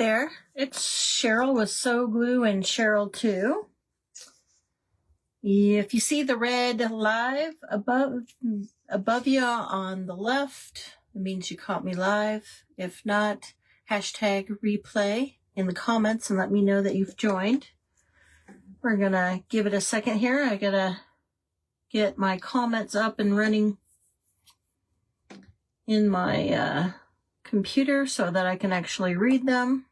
there, it's Cheryl with Sew Glue and Cheryl too. If you see the red live above you on the left, it means you caught me live. If not, hashtag replay in the comments and let me know that you've joined. We're gonna give it a second here. I gotta get my comments up and running in my computer so that I can actually read them.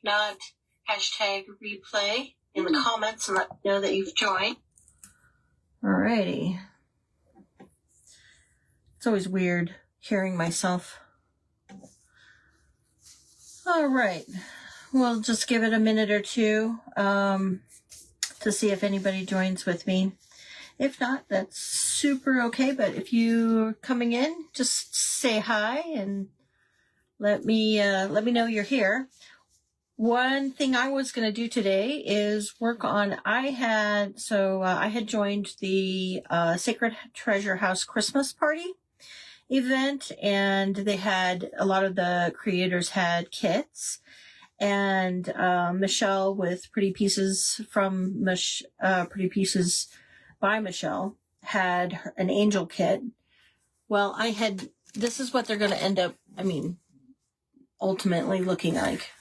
Not hashtag replay in the comments and let me know that you've joined. Alrighty. It's always weird hearing myself. Alright. We'll just give it a minute or two to see if anybody joins with me. If not, that's super okay. But if you're coming in, just say hi and let me know you're here. One thing I was going to do today is work on, I had joined the Sacred Treasure House Christmas party event, and they had, a lot of the creators had kits, and Michelle with Pretty Pieces from Pretty Pieces by Michelle had an angel kit. Well, this is what they're going to end up, ultimately looking like.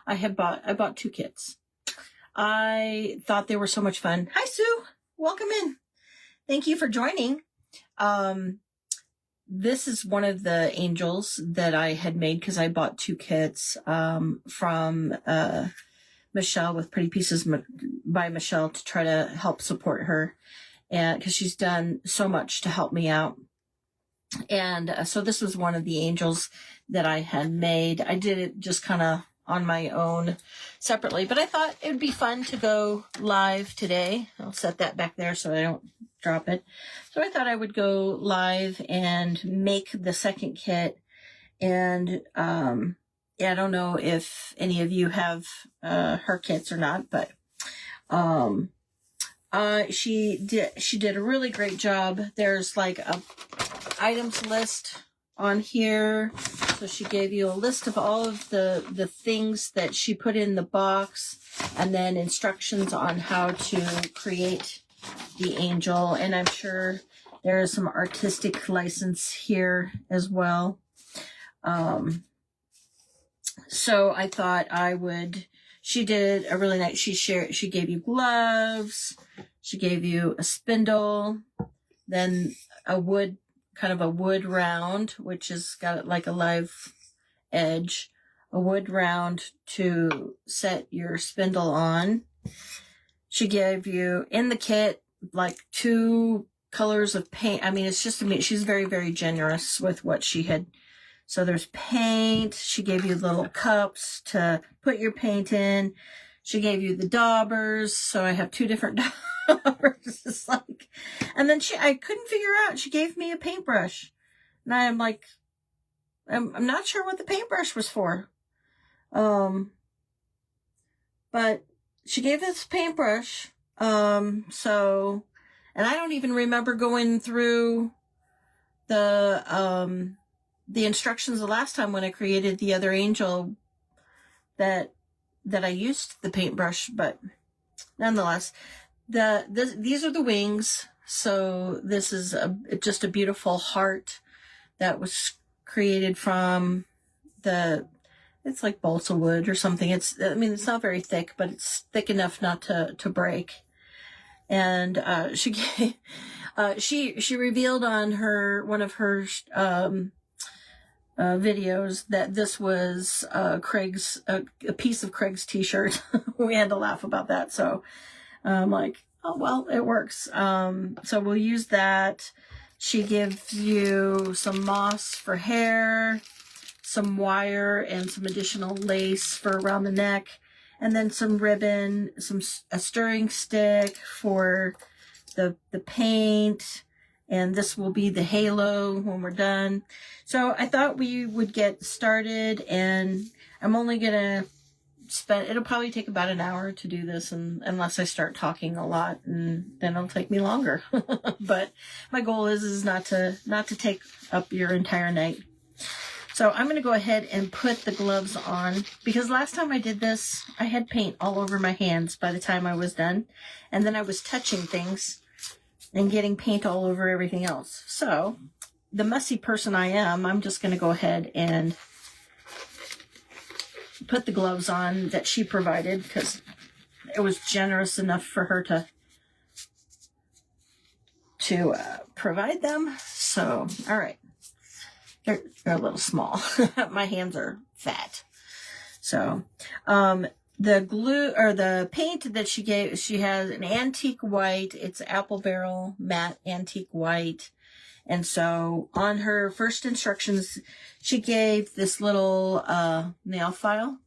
I bought 2 kits. I thought they were so much fun. Hi, Sue. Welcome in. Thank you for joining. This is one of the angels that I had made because I bought 2 kits from Michelle with Pretty Pieces by Michelle to try to help support her, and because she's done so much to help me out. And so this was one of the angels that I had made. I did it just kind of on my own separately, but I thought it would be fun to go live today. I'll set that back there so I don't drop it. So I thought I would go live and make the second kit. And I don't know if any of you have her kits or not, but she did a really great job. There's like a items list on here. So she gave you a list of all of the things that she put in the box, and then instructions on how to create the angel. And I'm sure there is some artistic license here as well. So I thought she did a really nice, she gave you gloves, she gave you a spindle, then kind of a wood round, which has got like a live edge, a wood round to set your spindle on. She gave you in the kit like 2 colors of paint. It's just, she's very, very generous with what she had. So there's paint. She gave you little cups to put your paint in. She gave you the daubers. So I have 2 different daubers. It's like, and then I couldn't figure out. She gave me a paintbrush, and I'm like, I'm not sure what the paintbrush was for. But she gave us a paintbrush. And I don't even remember going through the instructions the last time when I created the other angel that I used the paintbrush, but nonetheless, these are the wings. So this is just a beautiful heart that was created from it's like balsa wood or something. It's not very thick, but it's thick enough not to break. And she revealed on one of her videos that this was a piece of Craig's t-shirt. We had to laugh about that. So I'm like, oh, well, it works. So we'll use that. She gives you some moss for hair, some wire, and some additional lace for around the neck, and then some ribbon, a stirring stick for the paint. And this will be the halo when we're done. So I thought we would get started, and I'm only going to it'll probably take about an hour to do this, and unless I start talking a lot, and then it'll take me longer. But my goal is not to take up your entire night. So So I'm going to go ahead and put the gloves on, because last time I did this, I had paint all over my hands by the time I was done. And then I was touching things and getting paint all over everything else. So the messy person I am, I'm just going to go ahead and put the gloves on that she provided, because it was generous enough for her to provide them. So, all right. They're a little small. My hands are fat. So, the glue or the paint that she gave, she has an antique white. It's apple barrel matte antique white. And so on her first instructions, she gave this little nail file,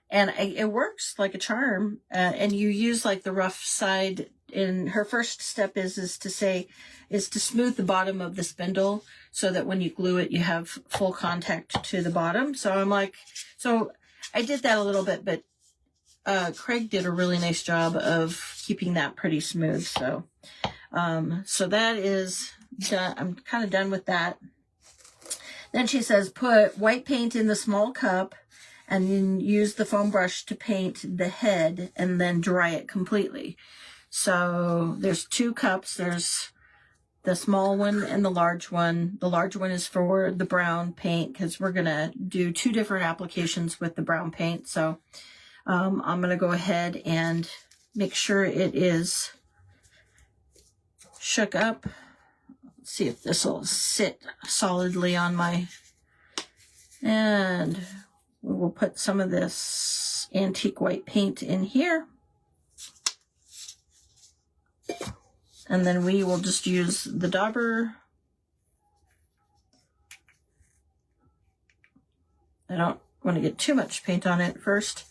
and it works like a charm. And you use like the rough side. And her first step is to smooth the bottom of the spindle so that when you glue it, you have full contact to the bottom. So I did that a little bit, but Craig did a really nice job of keeping that pretty smooth. So that is done. I'm kind of done with that. Then she says, put white paint in the small cup and then use the foam brush to paint the head and then dry it completely. So there's 2 cups. There's the small one and the large one. The large one is for the brown paint, because we're going to do 2 different applications with the brown paint. So I'm going to go ahead and make sure it is shook up. Let's see if this will sit solidly on my... And we'll put some of this antique white paint in here. And then we will just use the dauber. I don't want to get too much paint on it first.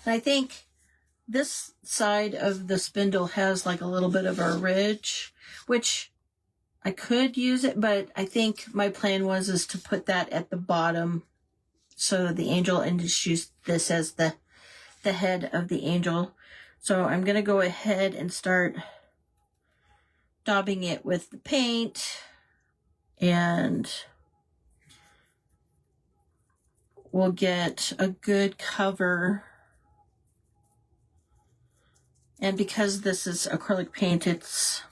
And I think this side of the spindle has like a little bit of a ridge, which I could use it, but I think my plan is to put that at the bottom so the angel, and just use this as the head of the angel. So I'm going to go ahead and start daubing it with the paint, and we'll get a good cover. And because this is acrylic paint, it's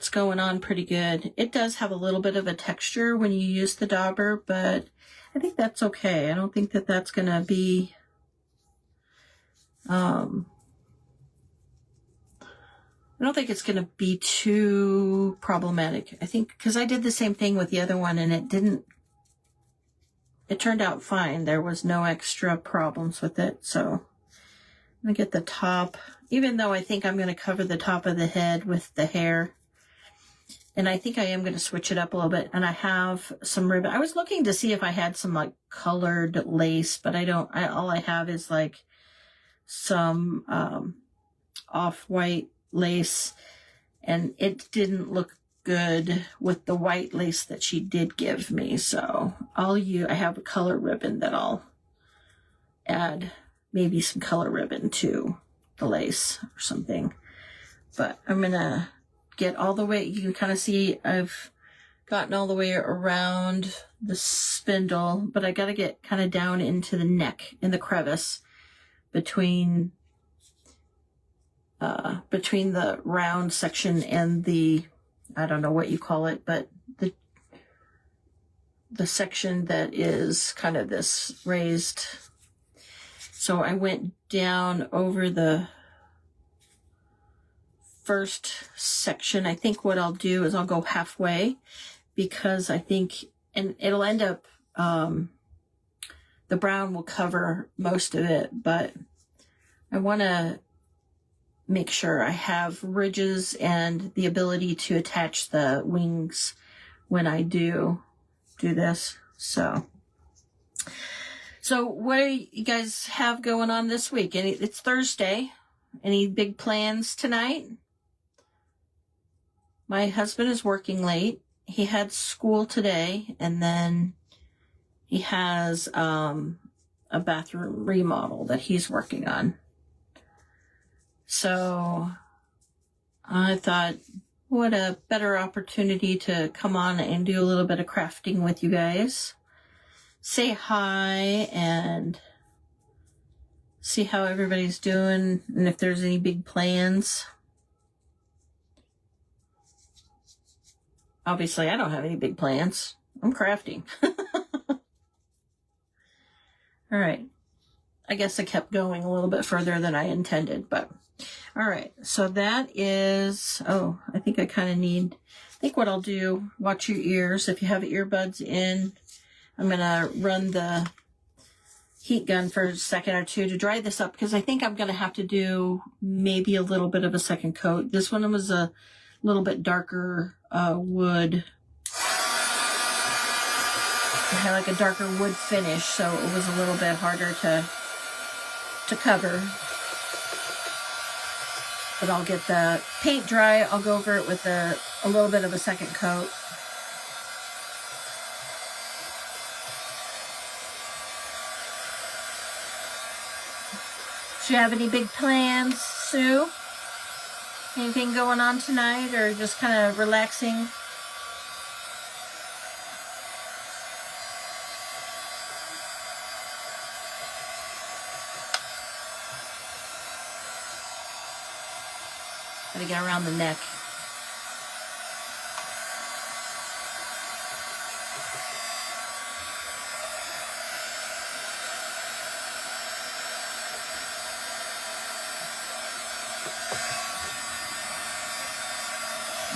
going on pretty good. It does have a little bit of a texture when you use the dauber, but I think that's okay. I don't think that that's going to be I don't think it's going to be too problematic. I think, because I did the same thing with the other one and it turned out fine. There was no extra problems with it. So I'm going to get the top, even though I think I'm going to cover the top of the head with the hair. And I think I am going to switch it up a little bit. And I have some ribbon. I was looking to see if I had some like colored lace, but I don't. All I have is like some off-white lace, and it didn't look good with the white lace that she did give me. So I have a color ribbon that I'll add, maybe some color ribbon to the lace or something. But I'm going to get all the way, you can kind of see I've gotten all the way around the spindle, but I got to get kind of down into the neck, in the crevice between the round section and the, I don't know what you call it, but the section that is kind of this raised. So I went down over the first section. I think what I'll do is I'll go halfway, because I think, and it'll end up, the brown will cover most of it, but I want to make sure I have ridges and the ability to attach the wings when I do this. So what do you guys have going on this week? It's Thursday. Any big plans tonight? My husband is working late. He had school today, and then he has a bathroom remodel that he's working on. So I thought, what a better opportunity to come on and do a little bit of crafting with you guys. say hi and see how everybody's doing and if there's any big plans. Obviously, I don't have any big plans. I'm crafting. All right. I guess I kept going a little bit further than I intended, but all right. So that is, oh, I think I kind of need, I think what I'll do, watch your ears. If you have earbuds in, I'm going to run the heat gun for a second or two to dry this up because I think I'm going to have to do maybe a little bit of a second coat. This one was a little bit darker wood. It had like a darker wood finish, so it was a little bit harder to cover. But I'll get the paint dry. I'll go over it with a little bit of a second coat. Do you have any big plans, Sue? Anything going on tonight or just kind of relaxing? Gotta get around the neck.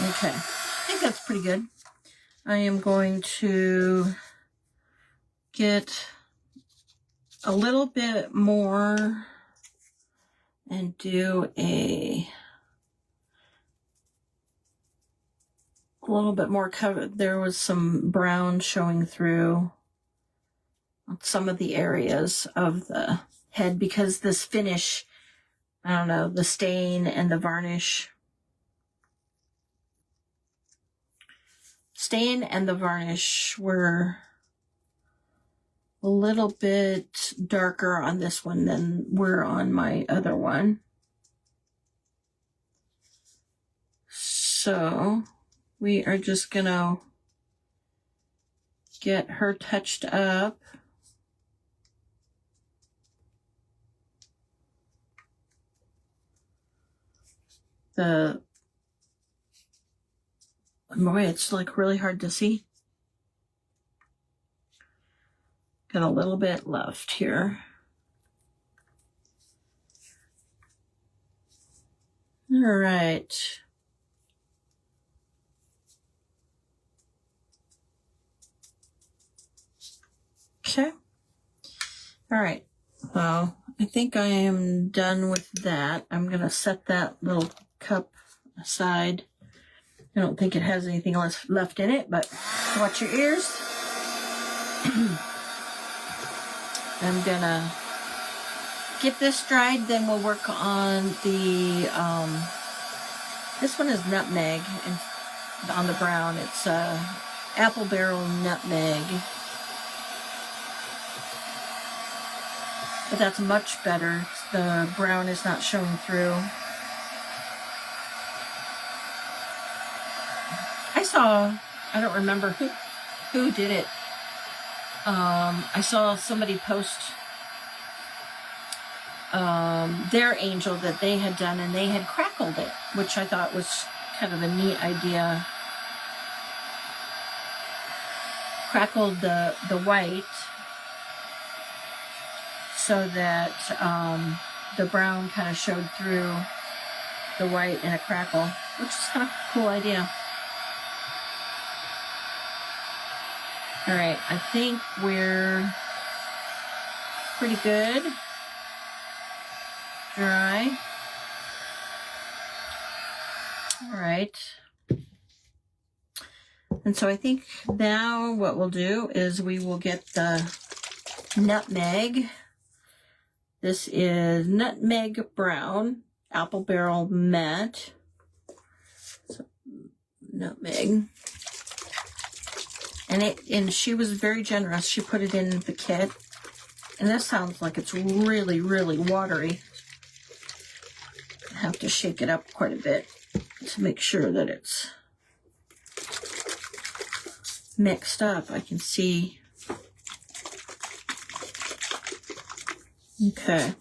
Okay, I think that's pretty good. I am going to get a little bit more and do a little bit more cover. There was some brown showing through some of the areas of the head because this finish, I don't know, the stain and the varnish. Stain and the varnish were a little bit darker on this one than were on my other one. So we are just gonna get her touched up. Boy, it's like really hard to see. Got a little bit left here. All right. Okay. All right. Well, I think I am done with that. I'm going to set that little cup aside. I don't think it has anything else left in it, but watch your ears. I'm going to get this dried, then we'll work on the, this one is nutmeg, and on the brown, it's apple barrel nutmeg. But that's much better. The brown is not showing through. I saw, I don't remember who did it. I saw somebody post their angel that they had done, and they had crackled it, which I thought was kind of a neat idea. Crackled the white so that the brown kind of showed through the white in a crackle, which is kind of a cool idea. All right, I think we're pretty good. Dry. All right. And so I think now what we'll do is we will get the nutmeg. This is nutmeg brown, apple barrel matte. So, nutmeg. And she was very generous. She put it in the kit. And this sounds like it's really, really watery. I have to shake it up quite a bit to make sure that it's mixed up. I can see Okay.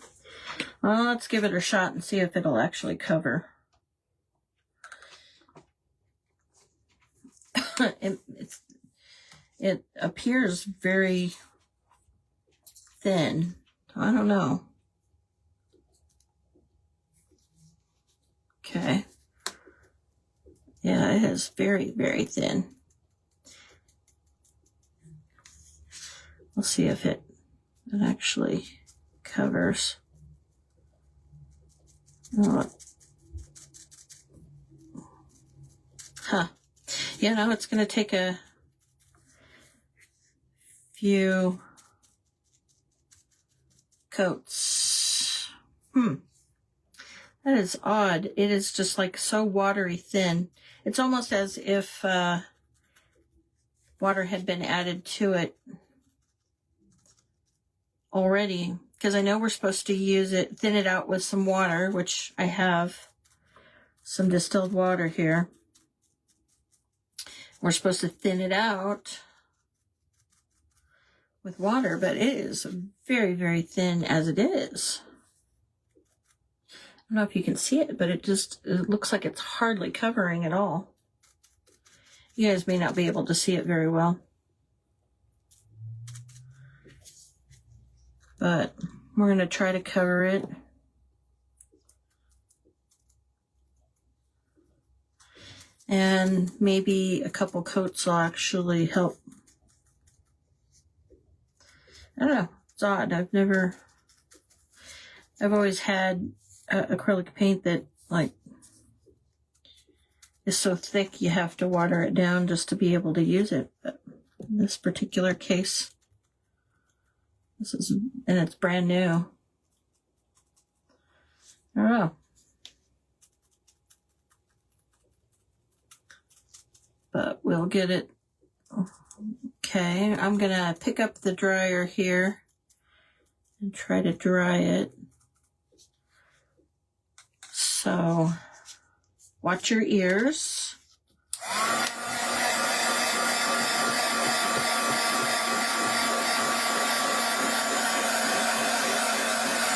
Well, let's give it a shot and see if it'll actually cover. It appears very thin. I don't know. Okay. Yeah, it is very, very thin. We'll see if it actually covers. Oh. Huh. You know, it's going to take a few coats. That is odd. It is just like so watery thin. It's almost as if water had been added to it already. Because I know we're supposed to use it, thin it out with some water, which I have some distilled water here. We're supposed to thin it out with water, but it is very, very thin as it is. I don't know if you can see it, but it looks like it's hardly covering at all. You guys may not be able to see it very well. But we're going to try to cover it. And maybe a couple coats will actually help. I don't know. It's odd. I've always had acrylic paint that like is so thick you have to water it down just to be able to use it. But in this particular case, and it's brand new. I don't know. But we'll get it. Okay, I'm gonna pick up the dryer here and try to dry it. So watch your ears.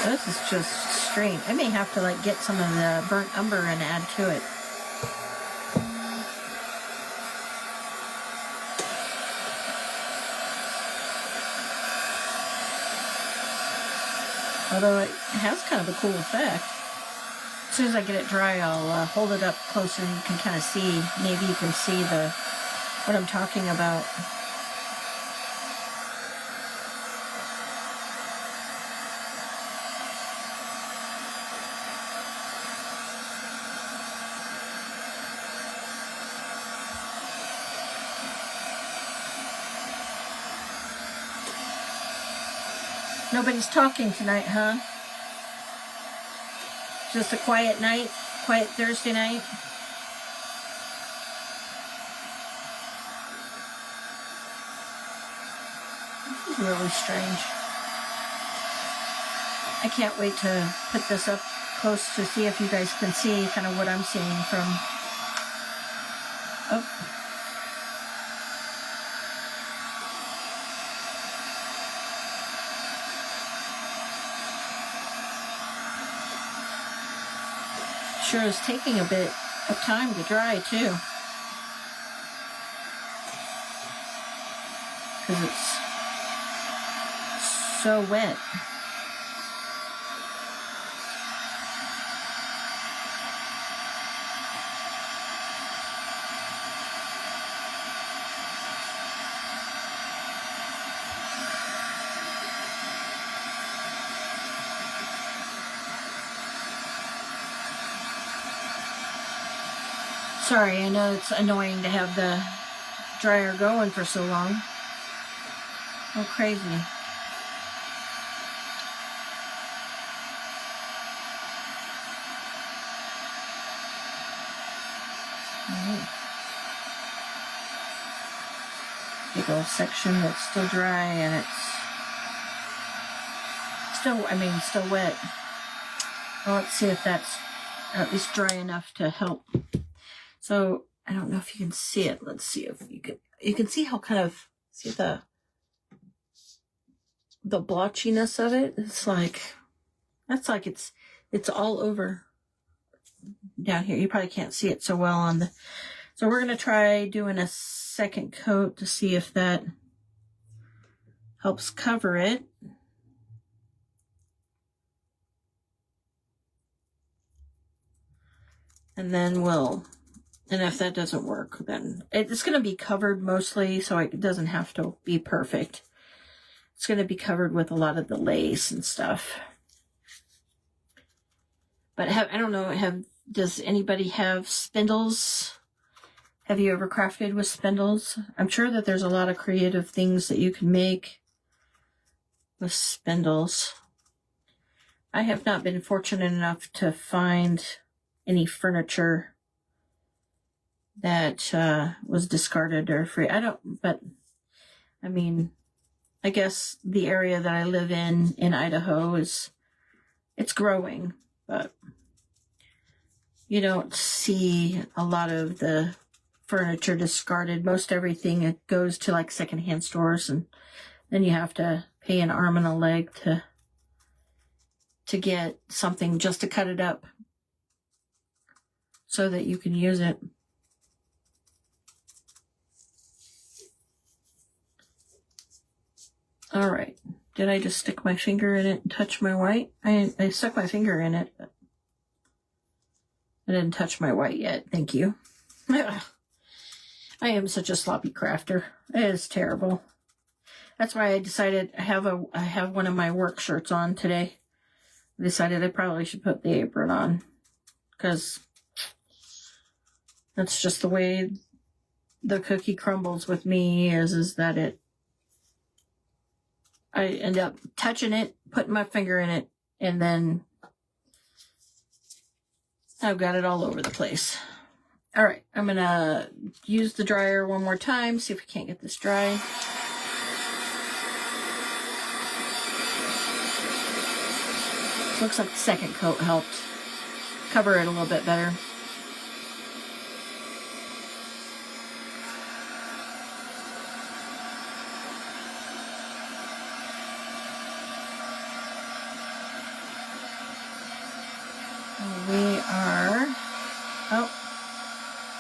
This is just strange. I may have to like get some of the burnt umber and add to it. Although it has kind of a cool effect. As soon as I get it dry, I'll hold it up closer and you can kind of see, maybe you can see what I'm talking about. Nobody's talking tonight, huh? Just a quiet night? Quiet Thursday night? This is really strange. I can't wait to put this up close to see if you guys can see kind of what I'm seeing from... Oh. Sure is taking a bit of time to dry too, because it's so wet. Sorry, I know it's annoying to have the dryer going for so long. Oh, crazy. Big old section that's still dry and it's still wet. Well, let's see if that's at least dry enough to help. So I don't know if you can see it. Let's see if you can see how kind of, see the the blotchiness of it. It's like, that's like it's all over down here. You probably can't see it so well on the, so we're going to try doing a second coat to see if that helps cover it. And then and if that doesn't work, then it's going to be covered mostly, so it doesn't have to be perfect. It's going to be covered with a lot of the lace and stuff. But I don't know, does anybody have spindles? Have you ever crafted with spindles? I'm sure that there's a lot of creative things that you can make with spindles. I have not been fortunate enough to find any furniture that was discarded or free. But I mean, I guess the area that I live in Idaho it's growing, but you don't see a lot of the furniture discarded. Most everything, it goes to like secondhand stores, and then you have to pay an arm and a leg to get something just to cut it up so that you can use it. All right. Did I just stick my finger in it and touch my white? I stuck my finger in it, but I didn't touch my white yet. Thank you. I am such a sloppy crafter. It is terrible. That's why I decided I have one of my work shirts on today. I decided I probably should put the apron on, because that's just the way the cookie crumbles with me, is that I end up touching it, putting my finger in it, and then I've got it all over the place. All right, I'm going to use the dryer one more time, see if we can't get this dry. Looks like the second coat helped cover it a little bit better.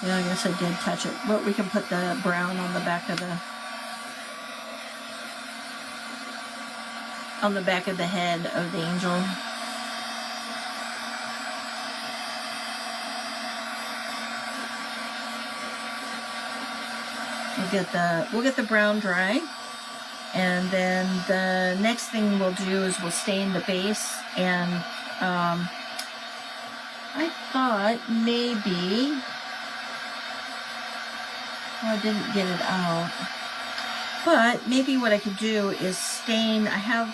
Yeah, I guess I did touch it, but we can put the brown on the back of the head of the angel. We'll get the brown dry, and then the next thing we'll do is we'll stain the base. And I thought maybe, I didn't get it out, but maybe what I could do is stain. I have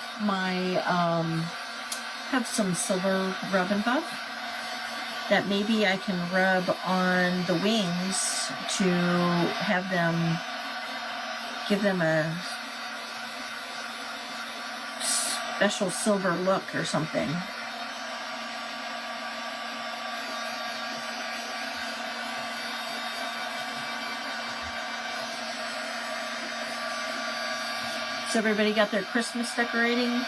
have some silver rub and buff that maybe I can rub on the wings to have them, give them a special silver look or something. So everybody got their Christmas decorating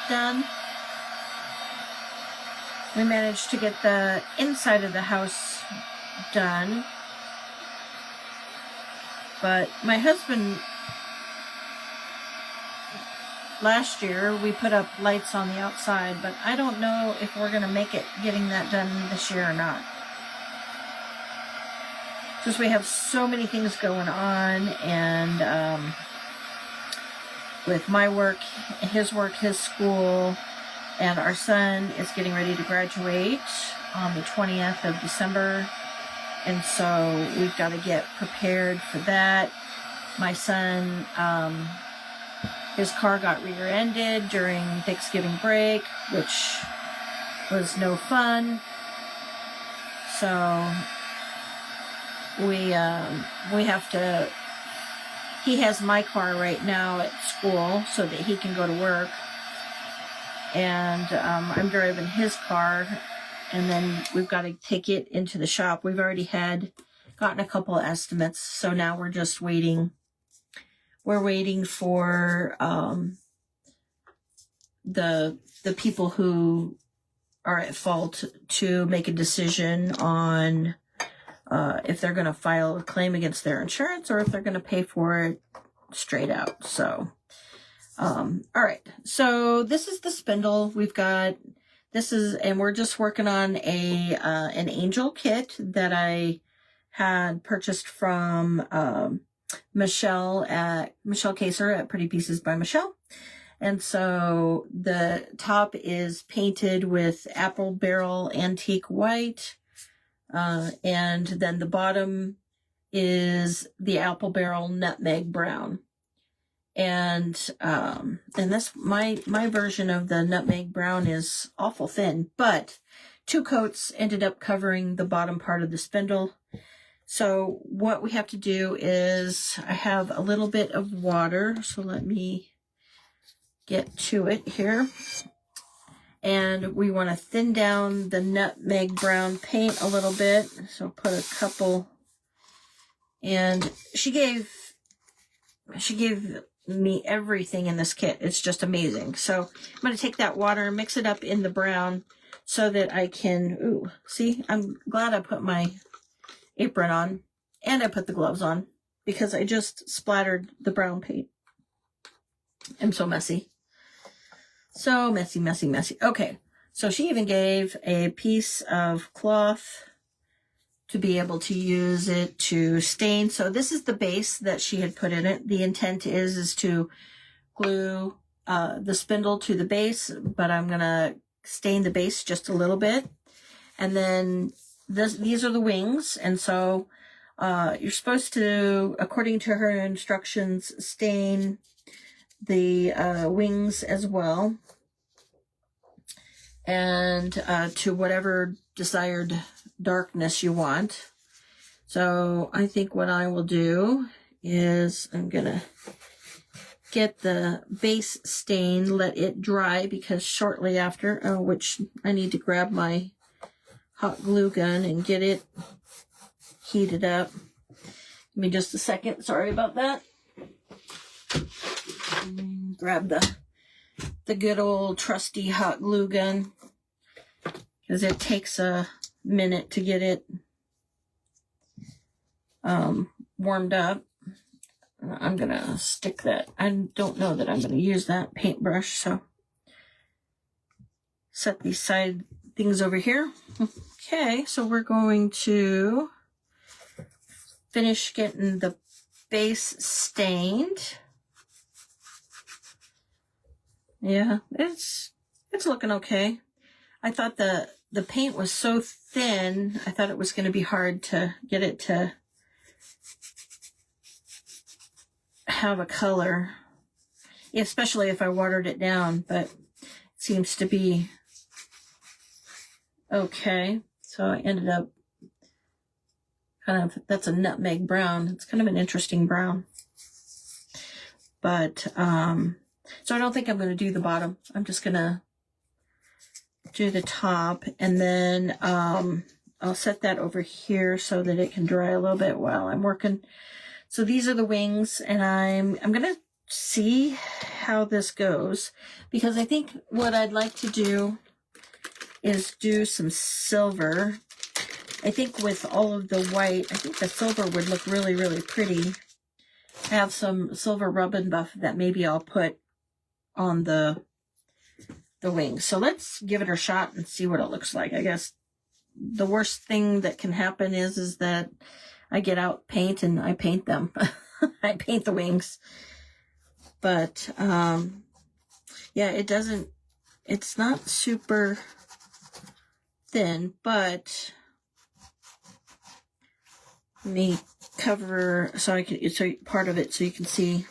done. We managed to get the inside of the house done. But my husband, last year, we put up lights on the outside, but I don't know if we're going to make it getting that done this year or not. Because we have so many things going on, and with my work, his school, and our son is getting ready to graduate on the 20th of December. And so we've got to get prepared for that. My son, his car got rear-ended during Thanksgiving break, which was no fun. So we have to, he has my car right now at school so that he can go to work. And I'm driving his car, and then we've got to take it into the shop. We've already gotten a couple of estimates, so now we're just waiting. We're waiting for the people who are at fault to make a decision on if they're going to file a claim against their insurance or if they're going to pay for it straight out. So, all right. So this is the spindle. We've got, and we're just working on an angel kit that I had purchased from Michelle Kaser at Pretty Pieces by Michelle. And so the top is painted with apple barrel antique white. And then the bottom is the apple barrel nutmeg brown. And this, my version of the nutmeg brown is awful thin, but 2 coats ended up covering the bottom part of the spindle. So what we have to do is, I have a little bit of water, so let me get to it here. And we want to thin down the nutmeg brown paint a little bit. So put a couple, and she gave me everything in this kit. It's just amazing. So I'm going to take that water, mix it up in the brown so that I can, see, I'm glad I put my apron on and I put the gloves on because I just splattered the brown paint. I'm so messy. So messy, messy, messy. Okay. So she even gave a piece of cloth to be able to use it to stain. So this is the base that she had put in it. The intent is to glue the spindle to the base, but I'm going to stain the base just a little bit. And then these are the wings. And so you're supposed to, according to her instructions, stain the wings as well, and to whatever desired darkness you want. So I think what I will do is I'm gonna get the base stain, let it dry, because shortly after, which I need to grab my hot glue gun and get it heated up. Give me just a second, sorry about that. Grab the good old trusty hot glue gun, because it takes a minute to get it warmed up. I'm gonna stick that. I don't know that I'm gonna use that paintbrush, so set these side things over here. Okay, so we're going to finish getting the base stained. Yeah, it's looking okay. I thought the paint was so thin, I thought it was going to be hard to get it to have a color, especially if I watered it down, but it seems to be okay. So I ended up that's a nutmeg brown. It's kind of an interesting brown. But, so I don't think I'm going to do the bottom. I'm just going to do the top, and then I'll set that over here so that it can dry a little bit while I'm working. So these are the wings, and I'm going to see how this goes, because I think what I'd like to do is do some silver. I think with all of the white, I think the silver would look really, really pretty. I have some silver rub and buff that maybe I'll put on the wings. So let's give it a shot and see what it looks like. I guess the worst thing that can happen is that I get out paint and I paint them. I paint the wings. But, yeah, it's not super thin, but let me cover so part of it so you can see.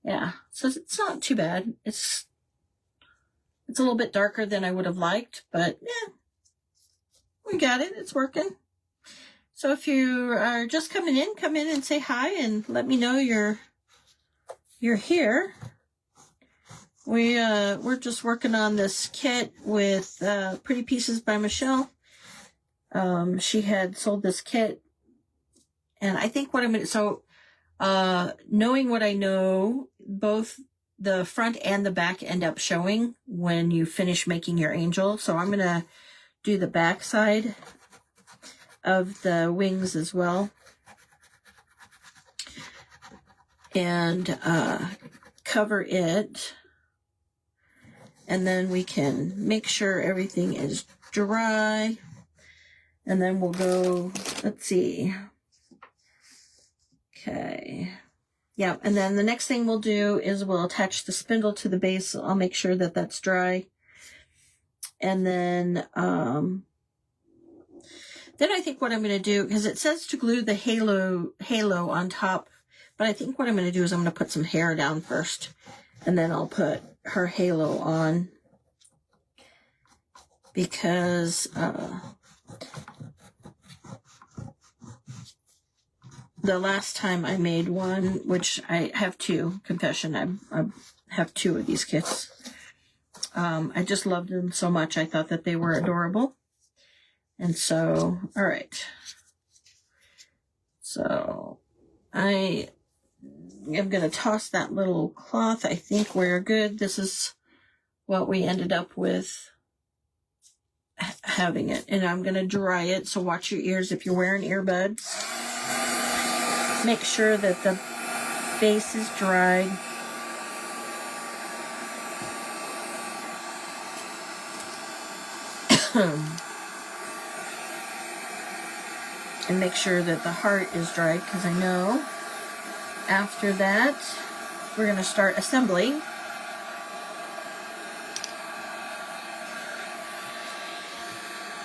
Yeah, so it's not too bad. It's a little bit darker than I would have liked, but yeah, we got it. It's working. So if you are just coming in, come in and say hi and let me know you're here. We're just working on this kit with Pretty Pieces by Michelle. She had sold this kit, and I think what I'm gonna knowing what I know, both the front and the back end up showing when you finish making your angel. So I'm going to do the back side of the wings as well. And cover it. And then we can make sure everything is dry. And then we'll go, let's see. Okay. Yeah, and then the next thing we'll do is we'll attach the spindle to the base. I'll make sure that that's dry. And then I think what I'm going to do, because it says to glue the halo on top, but I think what I'm going to do is I'm going to put some hair down first, and then I'll put her halo on, because the last time I made one, which I have two, confession, I have two of these kits. I just loved them so much. I thought that they were adorable. And so, all right. So I am going to toss that little cloth. I think we're good. This is what we ended up with having it. And I'm going to dry it. So watch your ears if you're wearing earbuds. Make sure that the base is dried. And make sure that the heart is dried, because I know after that we're going to start assembling.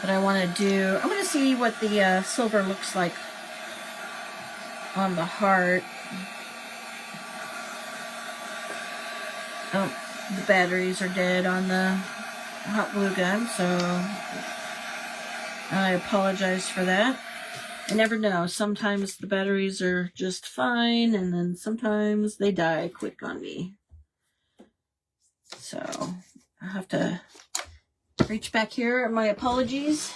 But I want to see what the silver looks like on the heart. Oh, the batteries are dead on the hot glue gun, so I apologize for that. I never know. Sometimes the batteries are just fine, and then sometimes they die quick on me. So I have to reach back here. My apologies.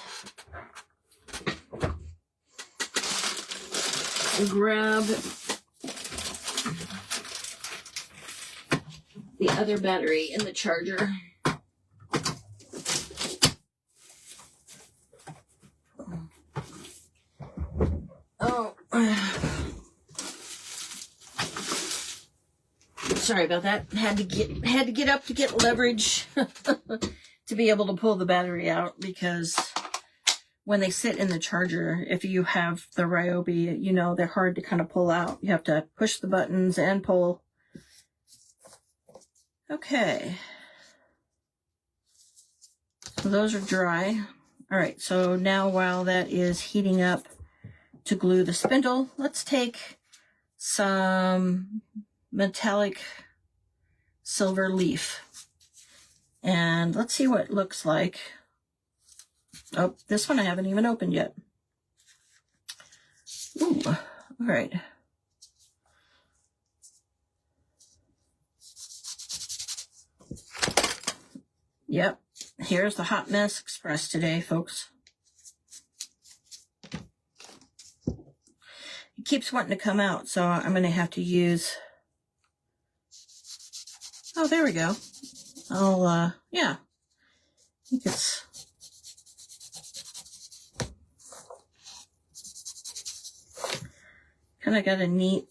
Grab the other battery in the charger. Oh, sorry about that. Had to get up to get leverage to be able to pull the battery out, because when they sit in the charger, if you have the Ryobi, you know they're hard to kind of pull out. You have to push the buttons and pull. Okay. So those are dry. All right, so now while that is heating up to glue the spindle, let's take some metallic silver leaf. And let's see what it looks like. Oh, this one I haven't even opened yet. Ooh, all right. Yep, here's the Hot Mess Express today, folks. It keeps wanting to come out, so I'm going to have to use... Oh, there we go. Yeah. I think it's... kind of got a neat...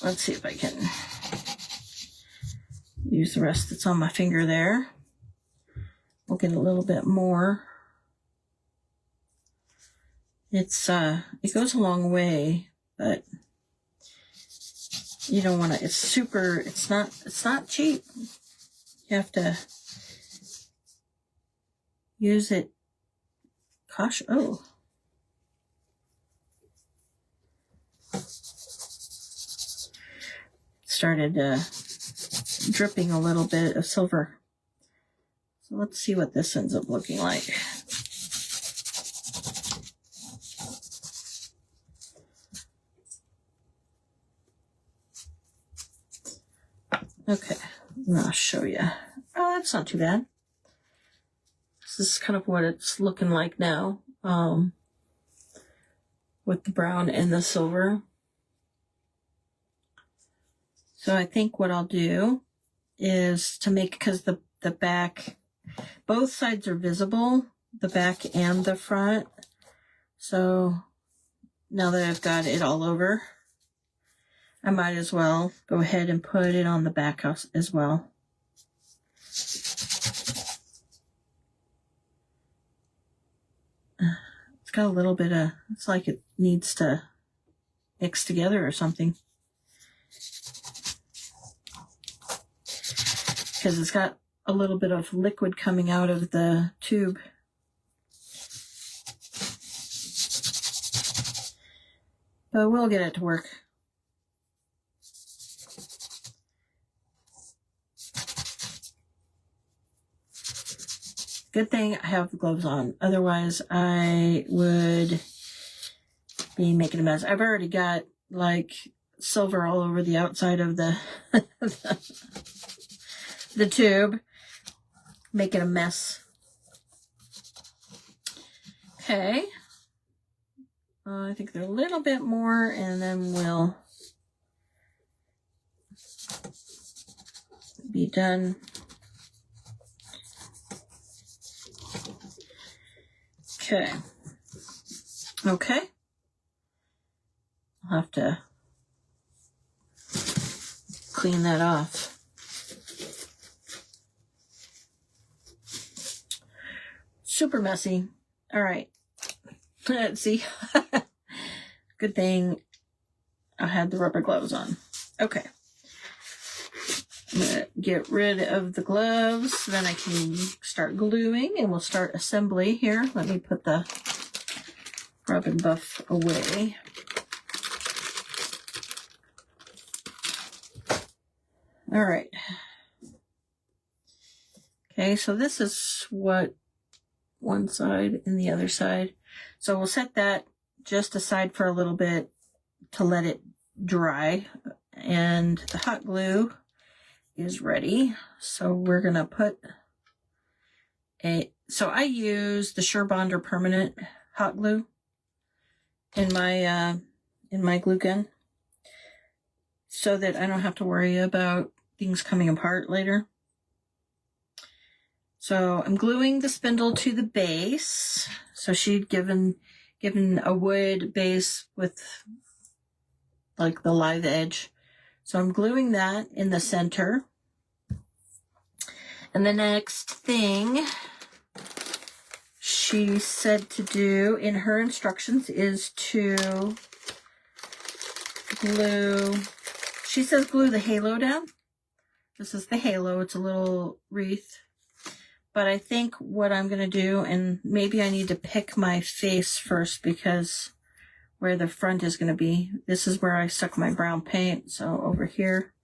Let's see if I can use the rest that's on my finger there. We'll get a little bit more. It's, it goes a long way, but you don't want to, it's not cheap. You have to use it cautious. Oh. Started dripping a little bit of silver. So let's see what this ends up looking like. Okay, I'll show you. Oh, that's not too bad. This is kind of what it's looking like now. with the brown and the silver. So I think what I'll do is to make, because the back, both sides are visible, the back and the front. So now that I've got it all over, I might as well go ahead and put it on the back house as well. It's got a little bit of, it's like it needs to mix together or something. Because it's got a little bit of liquid coming out of the tube. But we'll get it to work. Good thing I have the gloves on. Otherwise, I would be making a mess. I've already got like silver all over the outside of the the tube, making a mess. Okay. I think there are a little bit more, and then we'll be done. Okay. Okay. I'll have to clean that off. Super messy. All right. Let's see. Good thing I had the rubber gloves on. Okay. I'm going to get rid of the gloves. Then I can start gluing and we'll start assembly here. Let me put the rub and buff away. All right. Okay, so this is what one side and the other side. So we'll set that just aside for a little bit to let it dry. And the hot glue is ready. So we're going to put so I use the SureBonder permanent hot glue in my glue gun so that I don't have to worry about things coming apart later. So I'm gluing the spindle to the base. So she'd given a wood base with like the live edge. So I'm gluing that in the center. And the next thing she said to do in her instructions is to glue, she says glue the halo down. This is the halo, it's a little wreath. But I think what I'm going to do, and maybe I need to pick my face first because where the front is going to be, this is where I stuck my brown paint. So over here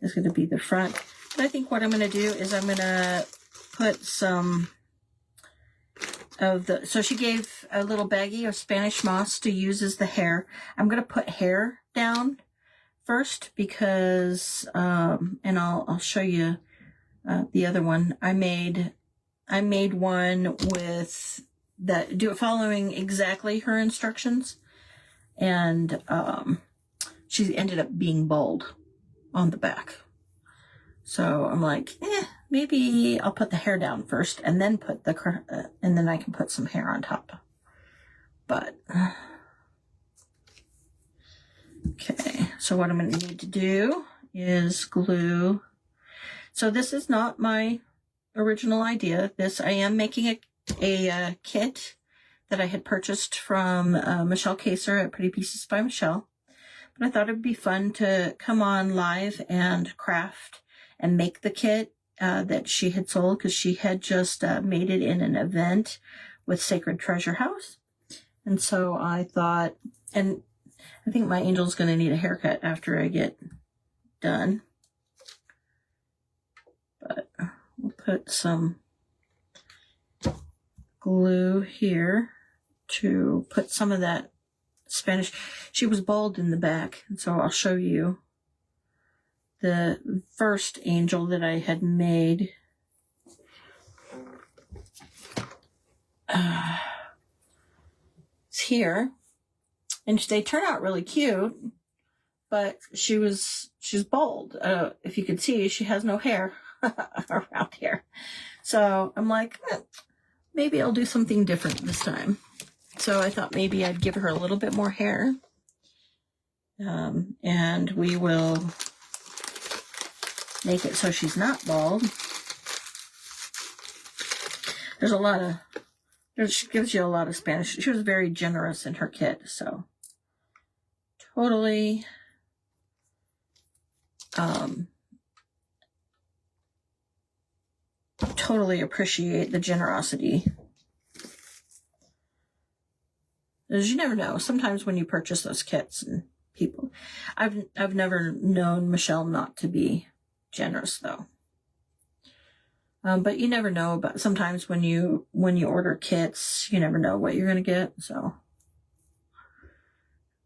is going to be the front. But I think what I'm going to do is I'm going to put some of the, so she gave a little baggie of Spanish moss to use as the hair. I'm going to put hair down first because, and I'll show you the other one. I made one with that, following exactly her instructions. And she ended up being bold on the back. So I'm like, maybe I'll put the hair down first and then put and then I can put some hair on top. But, okay. So what I'm going to need to do is glue. So this is not my original idea. I am making a kit that I had purchased from Michelle Kaser at Pretty Pieces by Michelle. But I thought it'd be fun to come on live and craft and make the kit that she had sold because she had just made it in an event with Sacred Treasure House. And so I thought, and I think my angel's going to need a haircut after I get done. But we'll put some glue here to put some of that Spanish. She was bald in the back, and so I'll show you the first angel that I had made. It's here, And they turn out really cute, but she's bald. If you could see, she has no hair around here. So I'm like, maybe I'll do something different this time. So I thought maybe I'd give her a little bit more hair. And we will make it so she's not bald. She gives you a lot of Spanish. She was very generous in her kit, so totally totally appreciate the generosity. As you never know, sometimes when you purchase those kits and people, I've never known Michelle not to be generous though. But you never know. But sometimes when you order kits, you never know what you're gonna get. So,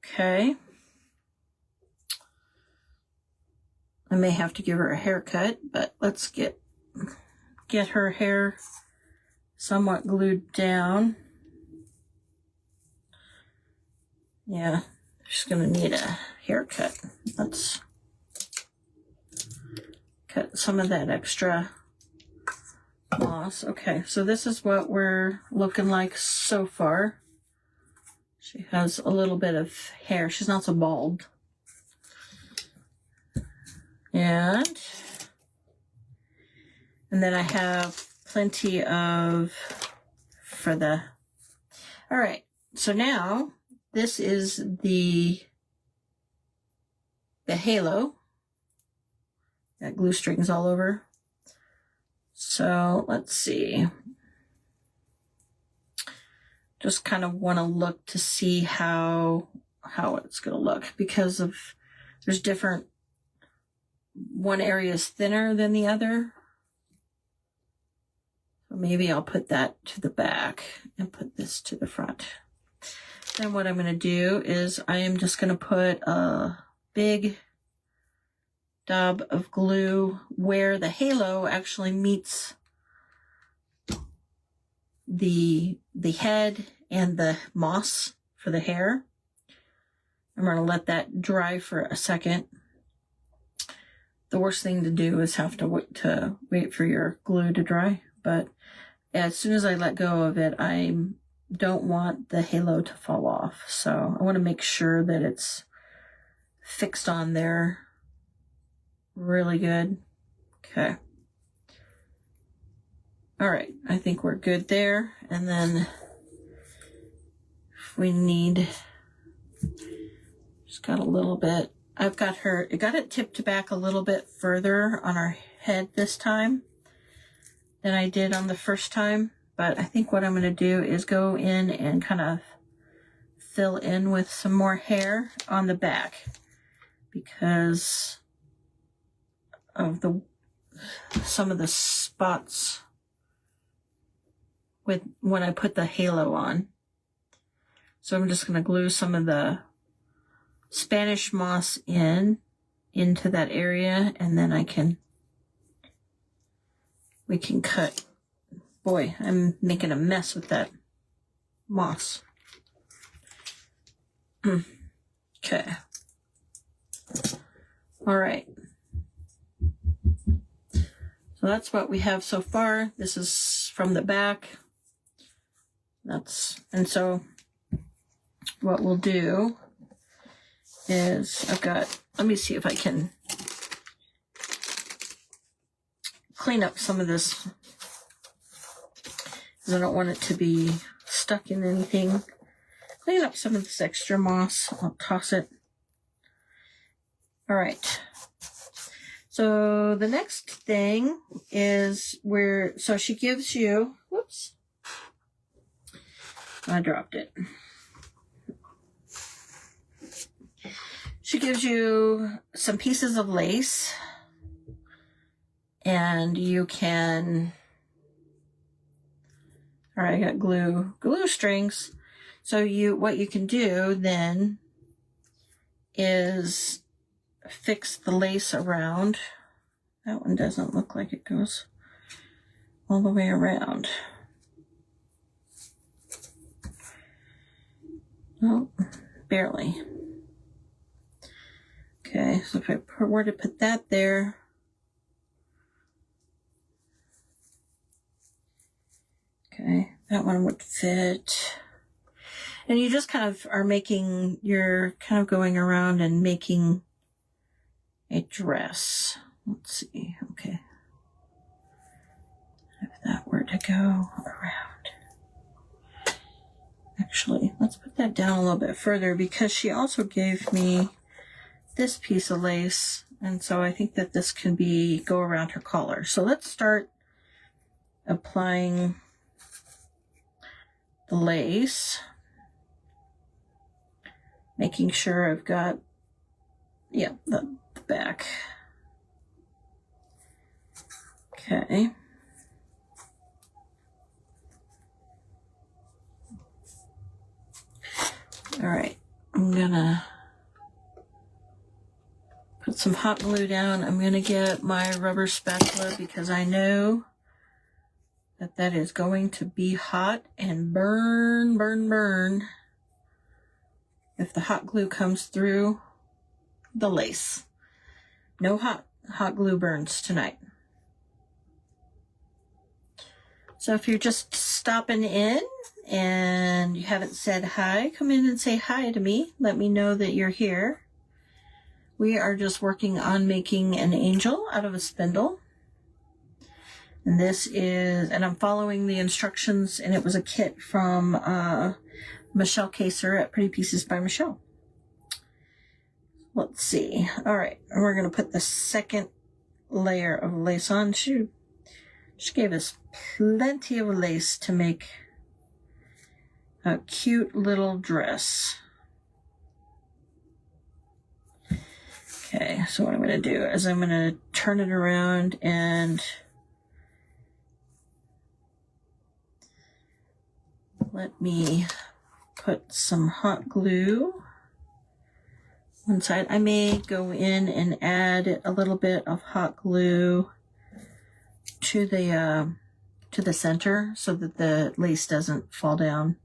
okay, I may have to give her a haircut, but let's get her hair somewhat glued down. Yeah, she's gonna need a haircut. Let's cut some of that extra moss. Okay, so this is what we're looking like so far. She has a little bit of hair. She's not so bald. And then I have plenty of all right, so now this is the halo. Got glue strings all over. So let's see. Just kind of want to look to see how it's going to look, because of there's different, one area is thinner than the other. So maybe I'll put that to the back and put this to the front. Then what I'm going to do is I am just going to put a big dab of glue where the halo actually meets the head and the moss for the hair. I'm going to let that dry for a second. The worst thing to do is have to wait for your glue to dry, but as soon as I let go of it, I don't want the halo to fall off. So I want to make sure that it's fixed on there really good. Okay. All right, I think we're good there. And then we need, just got a little bit, I got it tipped back a little bit further on our head this time than I did on the first time. But I think what I'm going to do is go in and kind of fill in with some more hair on the back, because of some of the spots when I put the halo on. So I'm just going to glue some of the Spanish moss into that area, and then we can cut. Boy, I'm making a mess with that moss. Okay. All right. So that's what we have so far. This is from the back. And so what we'll do is let me see if I can clean up some of this, because I don't want it to be stuck in anything. Clean up some of this extra moss. I'll toss it. All right. So the next thing is so she gives you, whoops, I dropped it. She gives you some pieces of lace, and you can, all right, I got glue strings. So what you can do then is fix the lace around. That one doesn't look like it goes all the way around. Oh, barely. Okay, so if I were to put that there, okay, that one would fit. And you just kind of are making, you're kind of going around and making a dress. Let's see, okay. If that were to go around. Actually, let's put that down a little bit further because she also gave me this piece of lace. And so I think that this can go around her collar. So let's start applying the lace. Making sure I've got, yeah, the back. Okay. All right, I'm gonna put some hot glue down. I'm gonna get my rubber spatula because I know that that is going to be hot and burn, burn, burn if the hot glue comes through the lace. No hot glue burns tonight. So if you're just stopping in and you haven't said hi, come in and say hi to me. Let me know that you're here. We are just working on making an angel out of a spindle. And this is, and I'm following the instructions, and it was a kit from Michelle Kaser at Pretty Pieces by Michelle. Let's see. All right, and we're going to put the second layer of lace on. She gave us plenty of lace to make a cute little dress. Okay, so what I'm going to do is I'm going to turn it around and let me put some hot glue one side. I may go in and add a little bit of hot glue to the center so that the lace doesn't fall down.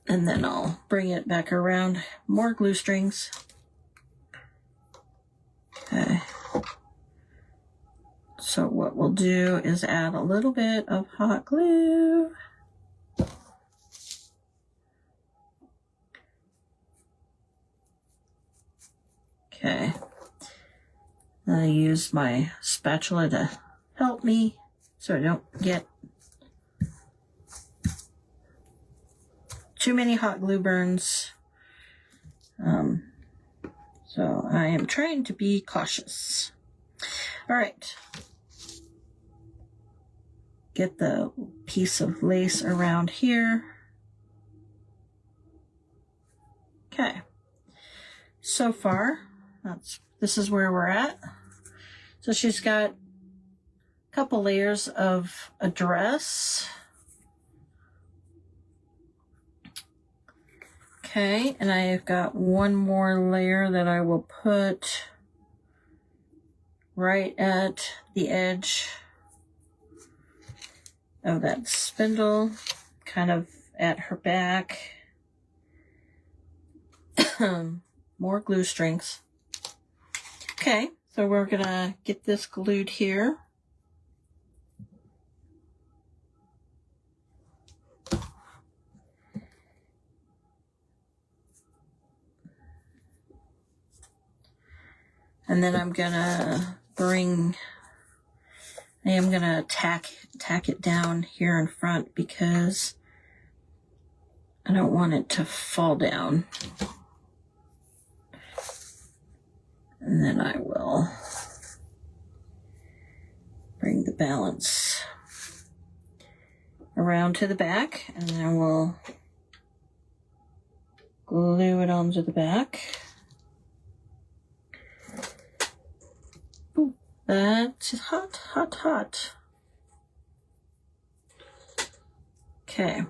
And then I'll bring it back around. More glue strings. Okay. So what we'll do is add a little bit of hot glue. Okay. Then I use my spatula to help me so I don't get too many hot glue burns. So I am trying to be cautious. All right. Get the piece of lace around here. Okay. So far, this is where we're at. So she's got a couple layers of a dress. Okay, and I've got one more layer that I will put right at the edge of that spindle, kind of at her back. More glue strings. Okay, so we're gonna get this glued here. And then I'm gonna tack it down here in front because I don't want it to fall down. And then I will bring the balance around to the back, and then we'll glue it onto the back. Ooh, that's hot, hot, hot. Okay.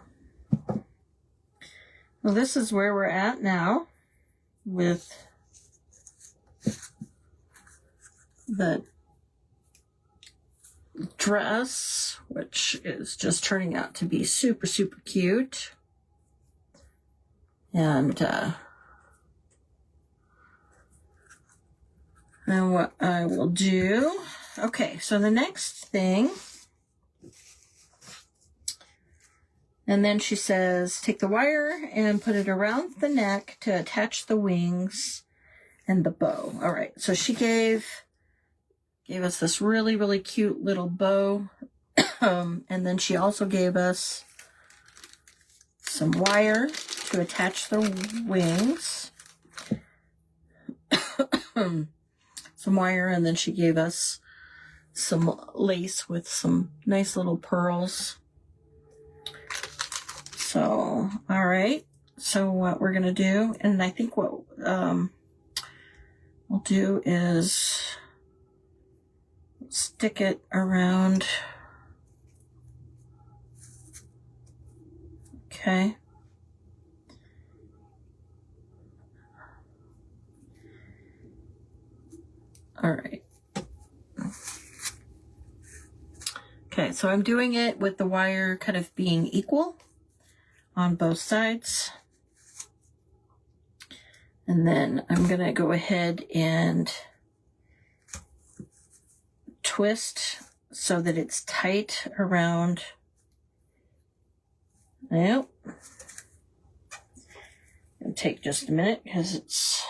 Well, this is where we're at now with the dress, which is just turning out to be super, super cute. And what I will do, okay, so the next thing, and then she says, take the wire and put it around the neck to attach the wings and the bow. All right, so she gave us this really, really cute little bow. And then she also gave us some wire to attach the wings. Some wire, and then she gave us some lace with some nice little pearls. So, all right. So what we're going to do, and I think what we'll do is stick it around. Okay. All right. Okay, so I'm doing it with the wire kind of being equal on both sides. And then I'm going to go ahead and twist so that it's tight around. Yep. It'll take just a minute because it's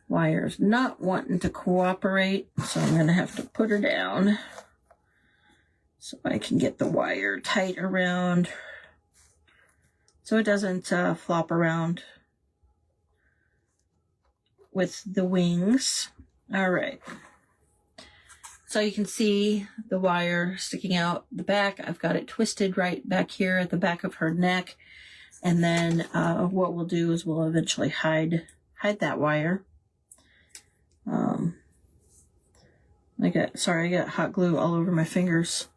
wire's not wanting to cooperate, so I'm going to have to put her down so I can get the wire tight around so it doesn't flop around with the wings. All right. So you can see the wire sticking out the back. I've got it twisted right back here at the back of her neck. And then what we'll do is we'll eventually hide that wire. I got hot glue all over my fingers.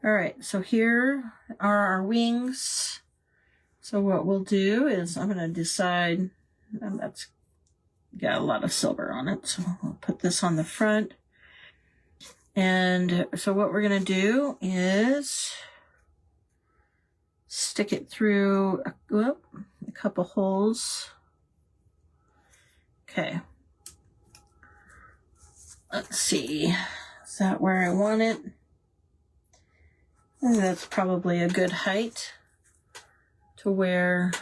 All right, so here are our wings. So what we'll do is I'm going to decide, that's got a lot of silver on it, so I'll put this on the front. And so what we're going to do is stick it through a couple holes. Okay. Let's see. Is that where I want it? I think that's probably a good height to where.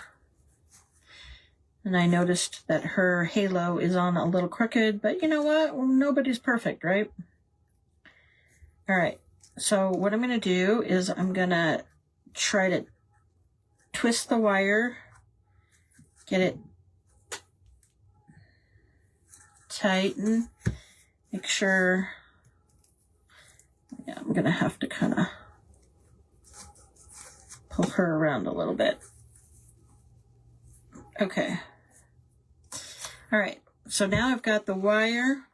And I noticed that her halo is on a little crooked, but you know what? Well, nobody's perfect, right? All right. So what I'm going to do is I'm going to try to twist the wire, get it tighten, make sure. Yeah, I'm going to have to kind of pull her around a little bit. Okay. All right. So now I've got the wire.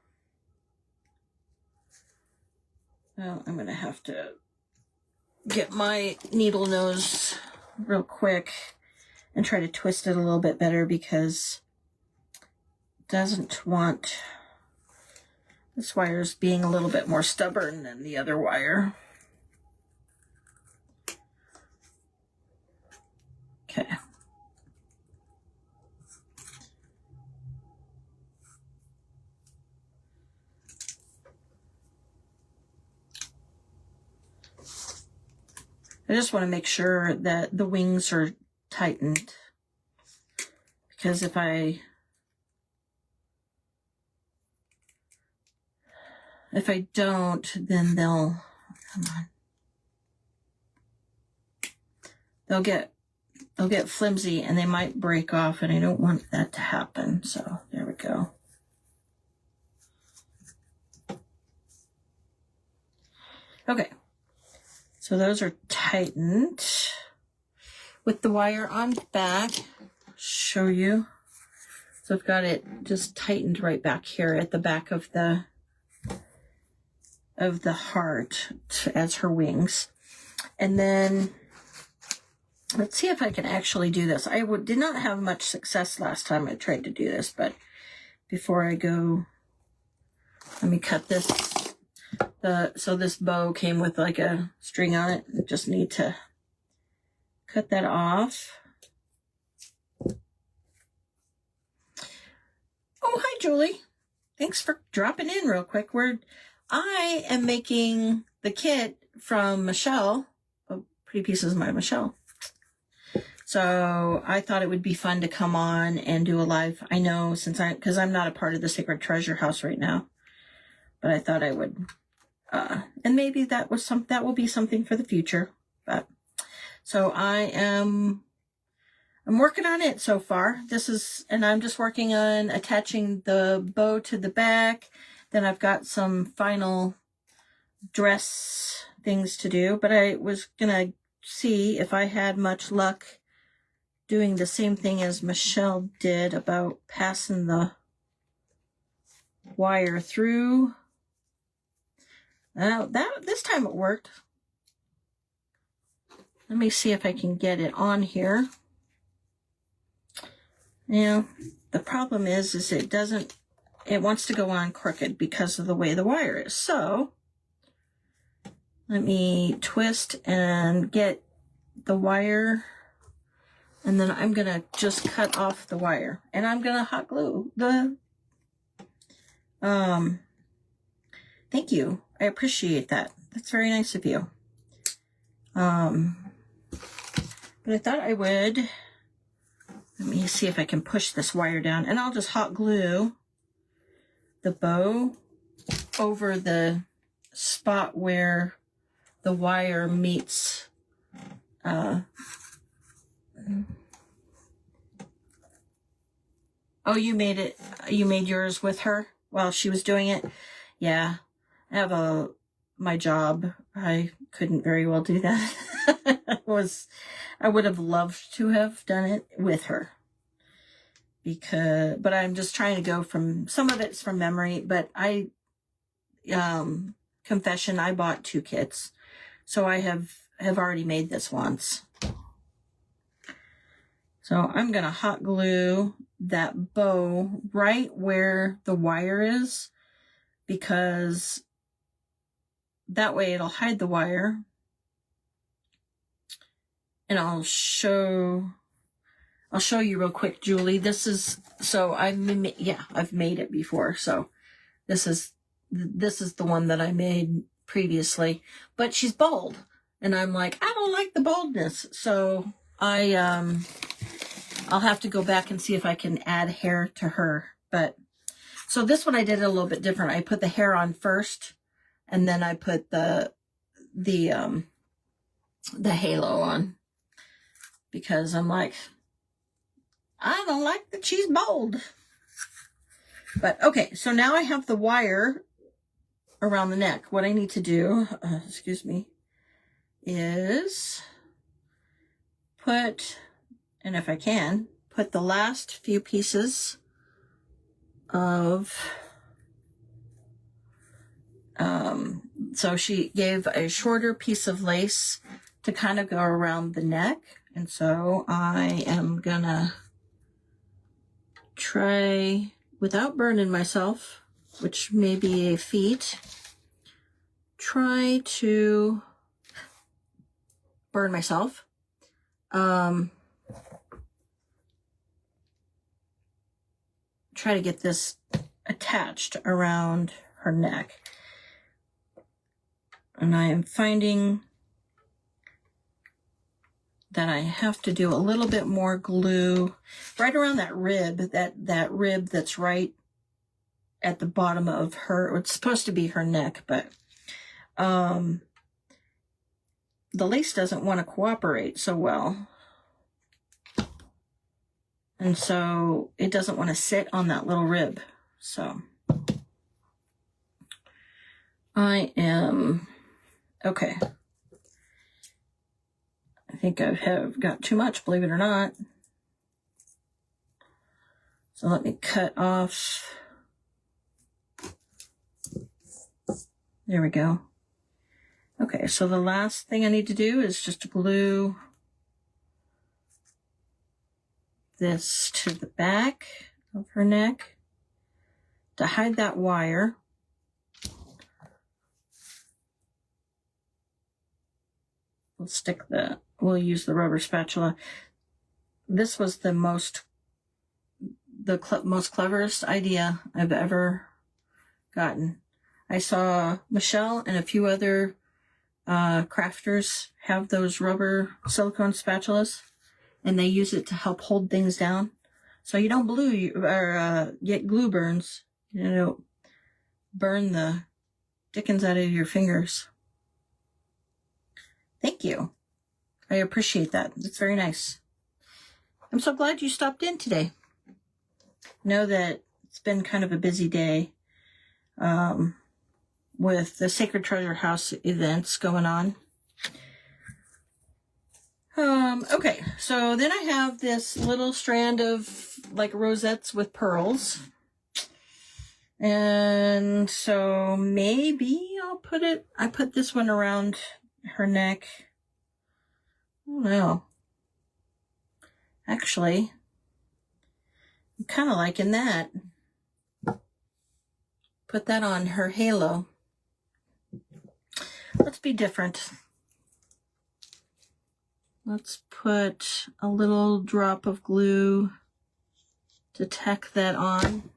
Well, I'm going to have to get my needle nose real quick and try to twist it a little bit better because it doesn't want this wire's being a little bit more stubborn than the other wire. Okay. I just want to make sure that the wings are tightened, because if I don't, then they'll get flimsy and they might break off, and I don't want that to happen. So there we go. Okay. So those are tightened with the wire on back. Show you. So I've got it just tightened right back here at the back of the heart as her wings. And then let's see if I can actually do this. I did not have much success last time I tried to do this, but before I go, let me cut this So this bow came with like a string on it. I just need to cut that off. Oh, hi, Julie. Thanks for dropping in real quick. I am making the kit from Michelle. Oh, Pretty Pieces by Michelle. So I thought it would be fun to come on and do a live. I know because I'm not a part of the Sacred Treasure House right now, but I thought I would, and maybe that will be something for the future. But so I'm working on it so far. And I'm just working on attaching the bow to the back. Then I've got some final dress things to do, but I was gonna see if I had much luck doing the same thing as Michelle did about passing the wire through. This time it worked. Let me see if I can get it on here. Now, the problem is it wants to go on crooked because of the way the wire is. So let me twist and get the wire, and then I'm going to just cut off the wire, and I'm going to hot glue the, thank you. I appreciate that. That's very nice of you. But I thought I would, let me see if I can push this wire down, and I'll just hot glue the bow over the spot where the wire meets, oh, you made yours with her while she was doing it? Yeah, my job, I couldn't very well do that. I would have loved to have done it with her, but I'm just trying to go from, some of it's from memory, but confession, I bought 2 kits, so I have already made this once. So I'm going to hot glue that bow right where the wire is, because that way it'll hide the wire. And I'll show you real quick, Julie. I've made it before. So this is the one that I made previously, but she's bold, and I'm like, I don't like the boldness. So I'll have to go back and see if I can add hair to her. But so this one I did it a little bit different. I put the hair on first, and then I put the halo on, because I'm like, I don't like that she's bold. But okay, so now I have the wire around the neck. What I need to do, is put, and if I can, put the last few pieces of, so she gave a shorter piece of lace to kind of go around the neck. And so I am gonna try, without burning myself, which may be a feat, try to burn myself. Try to get this attached around her neck. And I am finding that I have to do a little bit more glue right around that rib, that rib that's right at the bottom of her. It's supposed to be her neck, but the lace doesn't want to cooperate so well. And so it doesn't want to sit on that little rib. So I am, okay. I think I have got too much, believe it or not. So let me cut off. There we go. Okay, so the last thing I need to do is just glue this to the back of her neck to hide that wire. we'll use the rubber spatula. This was the most cleverest idea I've ever gotten. I saw Michelle and a few other crafters have those rubber silicone spatulas, and they use it to help hold things down, so you don't get glue burns. You know, burn the dickens out of your fingers. Thank you. I appreciate that. It's very nice. I'm so glad you stopped in today. Know that it's been kind of a busy day with the Sacred Treasure House events going on. Okay, so then I have this little strand of like rosettes with pearls. And so maybe I put this one around her neck. I don't know. Actually, I'm kind of liking that. Put that on her halo. Let's be different. Let's put a little drop of glue to tack that on.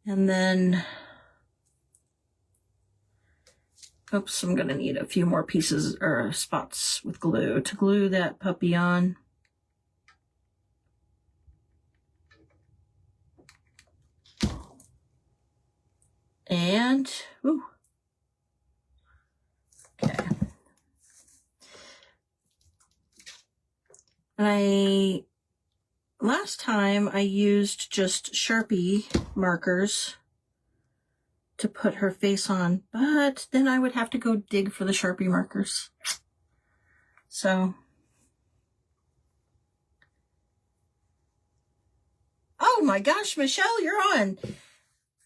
And then, oops, I'm going to need a few more pieces or spots with glue to glue that puppy on. And, ooh. Okay. Last time I used just Sharpie markers to put her face on, but then I would have to go dig for the Sharpie markers. So, oh my gosh, Michelle, you're on.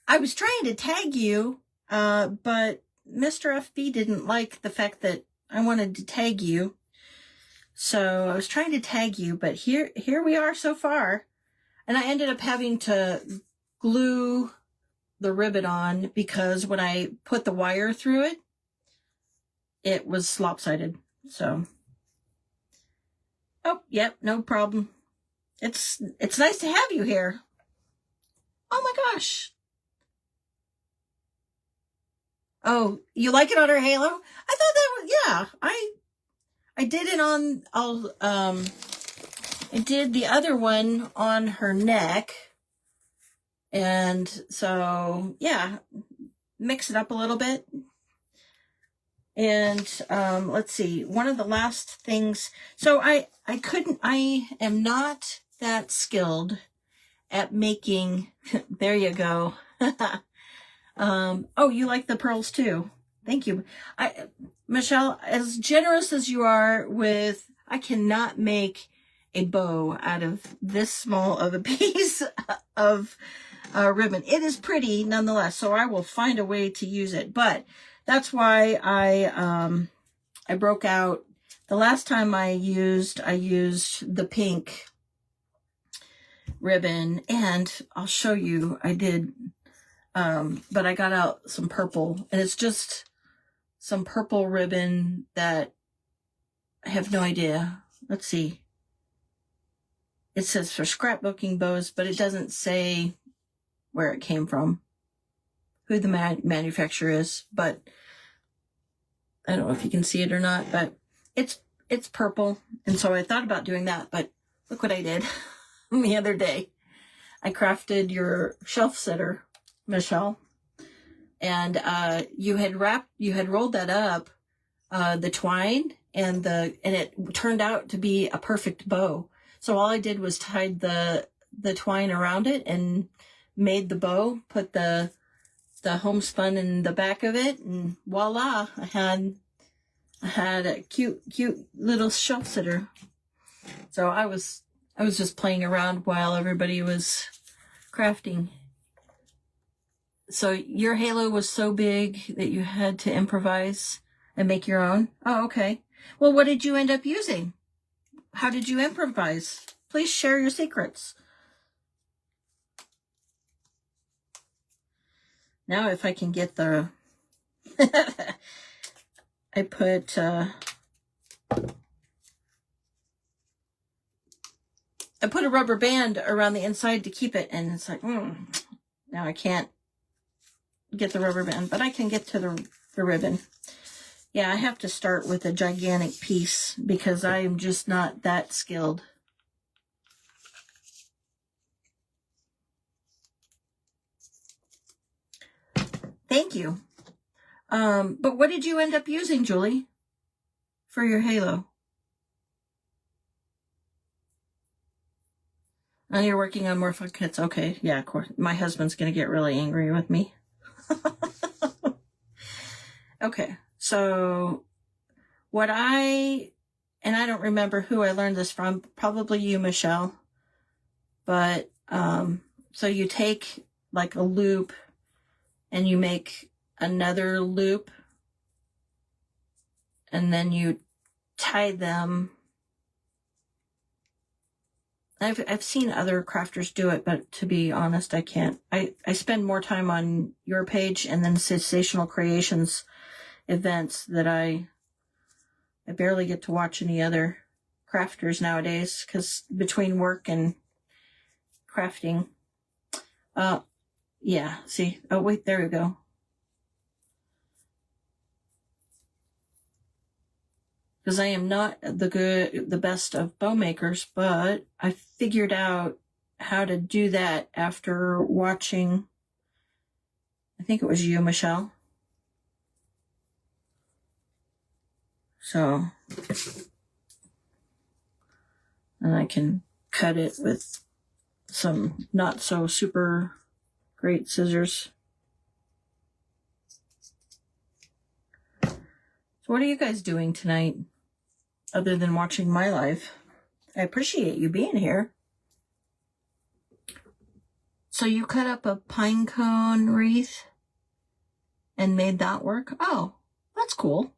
I was trying to tag you, but Mr. FB didn't like the fact that I wanted to tag you. So I was trying to tag you, but here we are so far. And I ended up having to glue the ribbon on because when I put the wire through it, it was lopsided. So, oh, yep, no problem. It's nice to have you here. Oh my gosh. Oh, you like it on her halo? I thought that was, yeah, I did it on, I did the other one on her neck. And so, yeah, mix it up a little bit. And, let's see, one of the last things, so I am not that skilled at making, there you go. Oh, you like the pearls too. Thank you. Michelle, as generous as you are with, I cannot make a bow out of this small of a piece of ribbon. It is pretty nonetheless, so I will find a way to use it. But that's why I broke out. The last time I used the pink ribbon, and I'll show you. I did, but I got out some purple, and it's just some purple ribbon that I have no idea. Let's see. It says for scrapbooking bows, but it doesn't say where it came from, who the manufacturer is, but I don't know if you can see it or not, but it's purple. And so I thought about doing that, but look what I did the other day. I crafted your shelf sitter, Michelle, and you had rolled that up, the twine, and it turned out to be a perfect bow. So all I did was tied the twine around it and made the bow, put the homespun in the back of it, and voila, I had a cute little shelf sitter. So I was just playing around while everybody was crafting. So your halo was so big that you had to improvise and make your own? Oh, okay. Well, what did you end up using? How did you improvise? Please share your secrets. Now if I can get the I put a rubber band around the inside to keep it, and it's like, now I can't get the rubber band, but I can get to the ribbon. Yeah, I have to start with a gigantic piece because I am just not that skilled. Thank you. But what did you end up using, Julie, for your halo? Oh, you're working on more fun kits. Okay, yeah, of course. My husband's going to get really angry with me. Okay, so and I don't remember who I learned this from, probably you, Michelle. But, so you take like a loop and you make another loop and then you tie them. I've seen other crafters do it, but to be honest, I can't. I spend more time on your page and then Sensational Creations events that I barely get to watch any other crafters nowadays because between work and crafting. Yeah, see. Oh, wait, there we go. Because I am not the best of bow makers, but I figured out how to do that after watching, I think it was you, Michelle. So, and I can cut it with some not so super great scissors. So what are you guys doing tonight other than watching my life? I appreciate you being here. So you cut up a pine cone wreath and made that work? Oh, that's cool.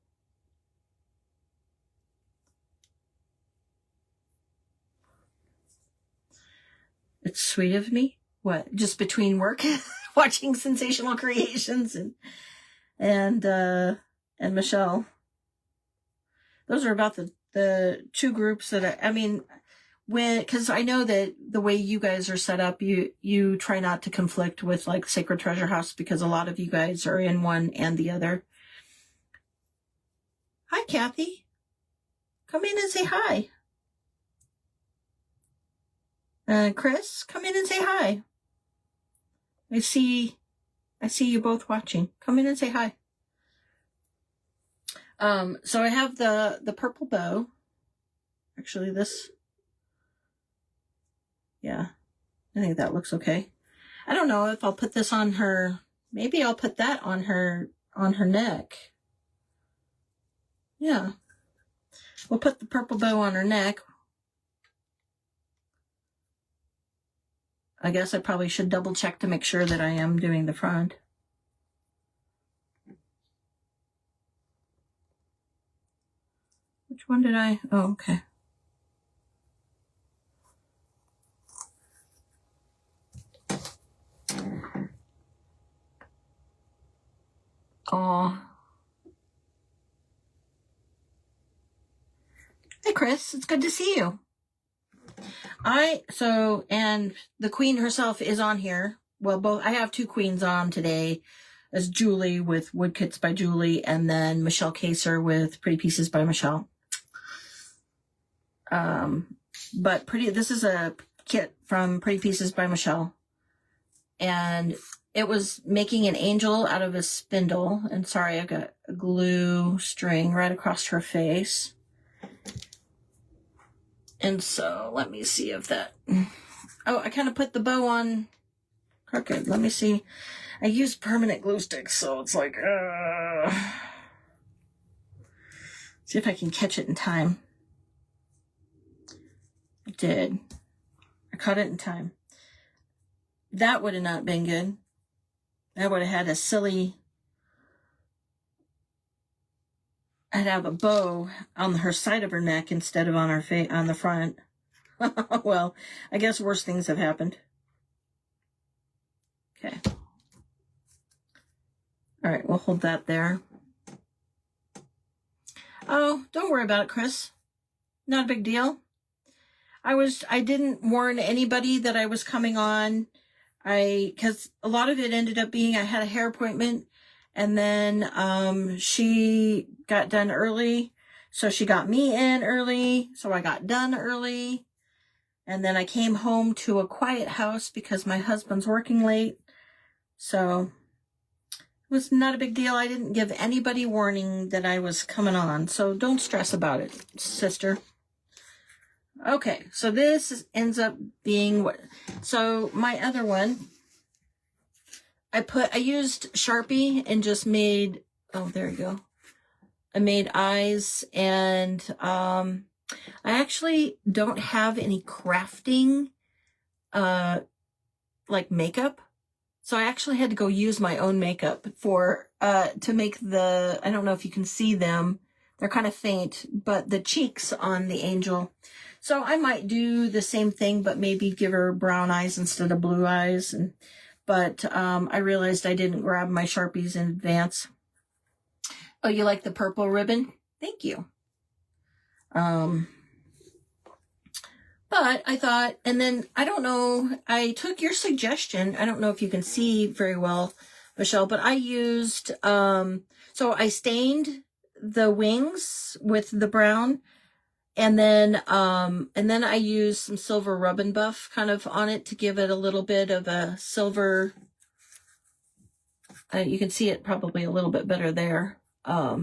It's sweet of me. What? Just between work, watching Sensational Creations and Michelle. Those are about the two groups that because I know that the way you guys are set up, you try not to conflict with like Sacred Treasure House because a lot of you guys are in one and the other. Hi, Kathy. Come in and say hi. Chris, come in and say hi. I see you both watching. Come in and say hi. So I have the purple bow. Actually, yeah, I think that looks okay. I don't know if I'll put this on her. Maybe I'll put that on her neck. Yeah. We'll put the purple bow on her neck. I guess I probably should double check to make sure that I am doing the front. Which one did I? Oh, okay. Oh. Hey, Chris. It's good to see you. And the queen herself is on here. Well, I have two queens on today. As Julie with Wood Kits by Julie, and then Michelle Kaser with Pretty Pieces by Michelle. But this is a kit from Pretty Pieces by Michelle. And it was making an angel out of a spindle. And sorry, I've got a glue string right across her face. And so let me see if that, I kind of put the bow on crooked. Let me see. I use permanent glue sticks, so it's like, see if I can catch it in time. I did. I caught it in time. That would have not been good. I would have had a silly, I'd have a bow on her side of her neck instead of on her face, on the front. Well, I guess worse things have happened. Okay. All right, we'll hold that there. Oh, don't worry about it, Chris. Not a big deal. I didn't warn anybody that I was coming on. Because a lot of it ended up being I had a hair appointment, and then she got done early, so she got me in early, so I got done early, and then I came home to a quiet house because my husband's working late, so it was not a big deal. I didn't give anybody warning that I was coming on, so don't stress about it, sister. Okay, so this ends up being what, so my other one, I used Sharpie and just made, oh, there you go. I made eyes, and I actually don't have any crafting, like makeup. So I actually had to go use my own makeup to make I don't know if you can see them. They're kind of faint, but the cheeks on the angel. So I might do the same thing, but maybe give her brown eyes instead of blue eyes. But I realized I didn't grab my Sharpies in advance. Oh, you like the purple ribbon? Thank you. But I thought, and then I don't know, I took your suggestion. I don't know if you can see very well, Michelle, but I used, so I stained the wings with the brown. And then I used some silver rub and buff kind of on it to give it a little bit of a silver. You can see it probably a little bit better there. A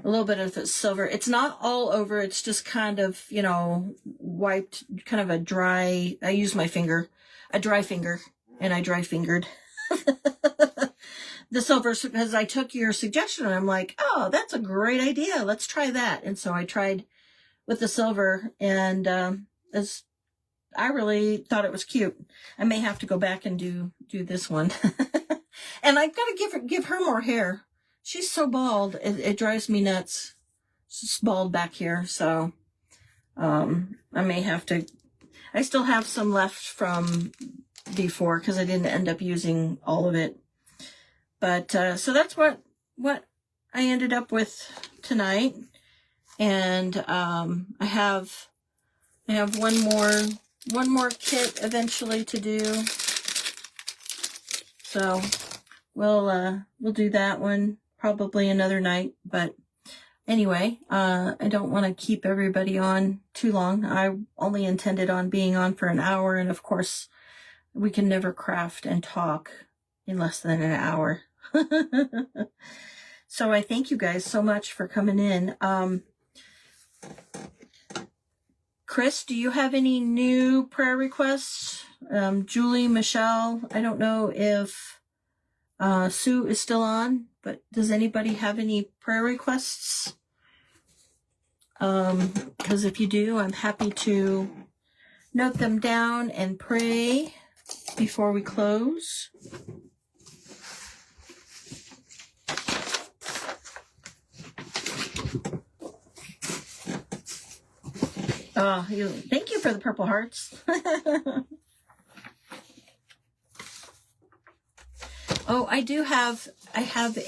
little bit of silver. It's not all over. It's just kind of, wiped, kind of a dry. I used my finger, a dry finger, and I dry fingered the silver because I took your suggestion and I'm like, oh, that's a great idea. Let's try that. And so I tried with the silver, and I really thought it was cute. I may have to go back and do this one. And I've got to give her more hair. She's so bald, it drives me nuts. She's bald back here, so I may have to. I still have some left from before because I didn't end up using all of it. But so that's what I ended up with tonight. And I have one more kit eventually to do. So we'll do that one probably another night. But anyway, I don't want to keep everybody on too long. I only intended on being on for an hour, and of course we can never craft and talk in less than an hour. So I thank you guys so much for coming in. Chris, do you have any new prayer requests? Julie, Michelle, I don't know if Sue is still on, but does anybody have any prayer requests? Because if you do, I'm happy to note them down and pray before we close. Oh, thank you for the purple hearts. Oh, I have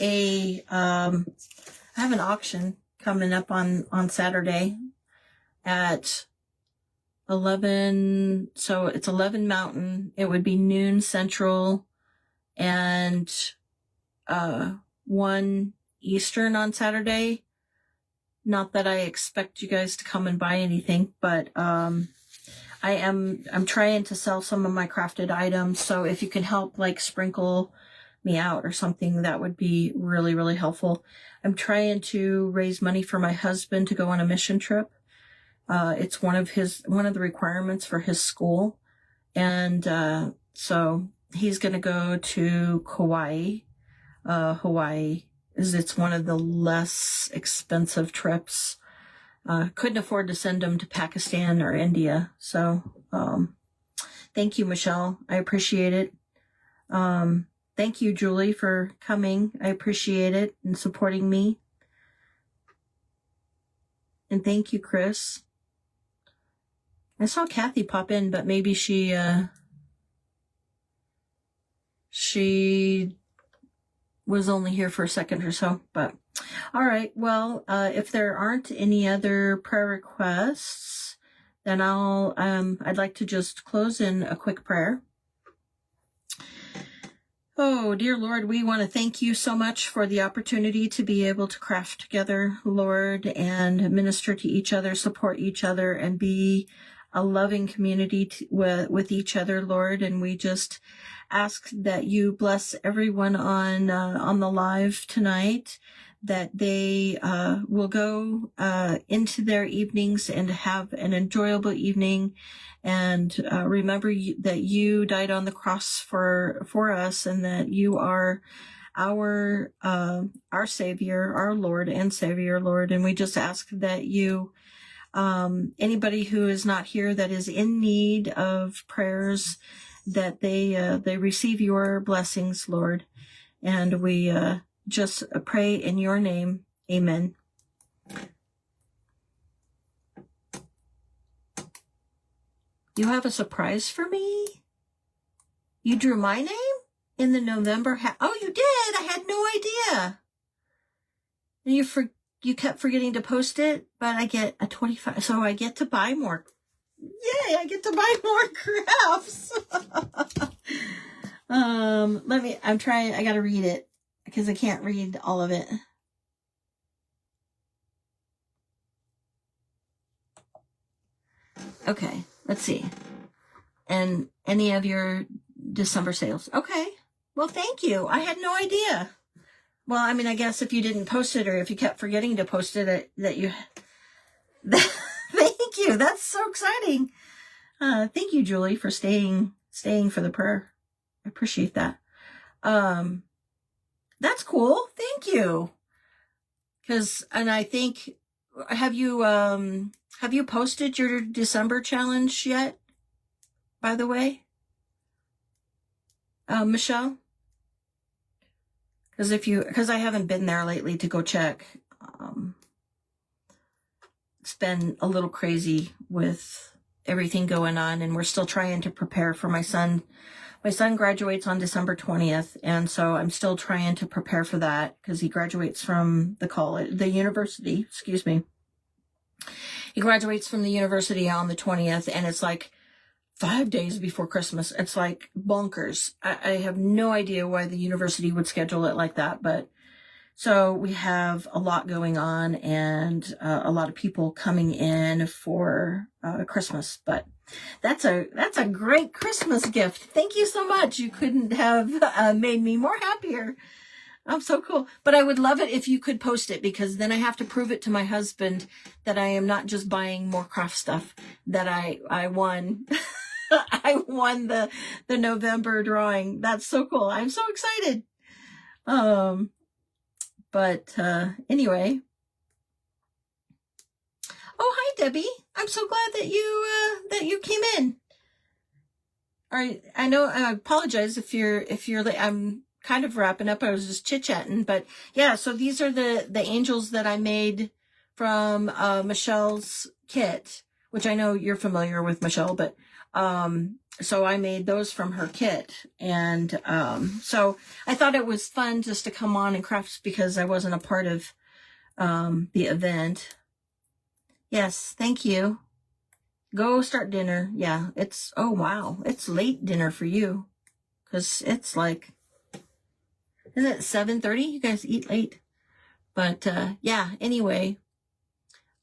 an auction coming up on Saturday at 11. So it's 11 Mountain. It would be noon Central and 1 Eastern on Saturday. Not that I expect you guys to come and buy anything, but I'm trying to sell some of my crafted items. So if you can help like sprinkle me out or something, that would be really, really helpful. I'm trying to raise money for my husband to go on a mission trip. It's one of the requirements for his school. And so he's going to go to Kauai. Hawaii. It's one of the less expensive trips. Couldn't afford to send them to Pakistan or India. So, thank you, Michelle. I appreciate it. Thank you, Julie, for coming. I appreciate it and supporting me. And thank you, Chris. I saw Kathy pop in, but maybe she was only here for a second or so, but All right. Well, if there aren't any other prayer requests, then I'd like to just close in a quick prayer. Oh, dear Lord, we want to thank you so much for the opportunity to be able to craft together, Lord, and minister to each other, support each other, and be a loving community with each other, Lord. And we just ask that you bless everyone on the live tonight, that they will go into their evenings and have an enjoyable evening, and remember that you died on the cross for us, and that you are our Savior, our Lord and Savior, Lord. And we just ask that you, anybody who is not here that is in need of prayers, that they receive your blessings, Lord. And we just pray in your name. Amen. You have a surprise for me? You drew my name in the November oh, you did? I had no idea. And you kept forgetting to post it, but I get a 25, so I get to buy more. Yay, I get to buy more crafts. I gotta read it because I can't read all of it. Okay, let's see. And any of your December sales. Okay. Well, thank you. I had no idea. Well, I mean, I guess if you didn't post it, or if you kept forgetting to post it, that you... Thank you. That's so exciting. Thank you, Julie, for staying for the prayer. I appreciate that. That's cool. Thank you. And I think, have you posted your December challenge yet? By the way, Michelle? Because I haven't been there lately to go check. It's been a little crazy with everything going on, and we're still trying to prepare for my son. My son graduates on December 20th, and so I'm still trying to prepare for that because he graduates from the university. He graduates from the university on the 20th, and it's like 5 days before Christmas. It's like bonkers. I have no idea why the university would schedule it like that, but so we have a lot going on, and a lot of people coming in for Christmas. But that's a great Christmas gift. Thank you so much. You couldn't have made me more happier. I'm so cool. But I would love it if you could post it, because then I have to prove it to my husband that I am not just buying more craft stuff, that I won. I won the November drawing. That's so cool. I'm so excited. But anyway. Oh, hi, Debbie. I'm so glad that you came in. All right. I know, I apologize if you're late. I'm kind of wrapping up. I was just chit-chatting, but yeah, so these are the angels that I made from Michelle's kit, which I know you're familiar with Michelle, but so I made those from her kit. And so I thought it was fun just to come on and craft, because I wasn't a part of the event. Yes, thank you. Go start dinner. Yeah, oh wow, it's late dinner for you, because it's like, is it 7:30? You guys eat late. But yeah, anyway,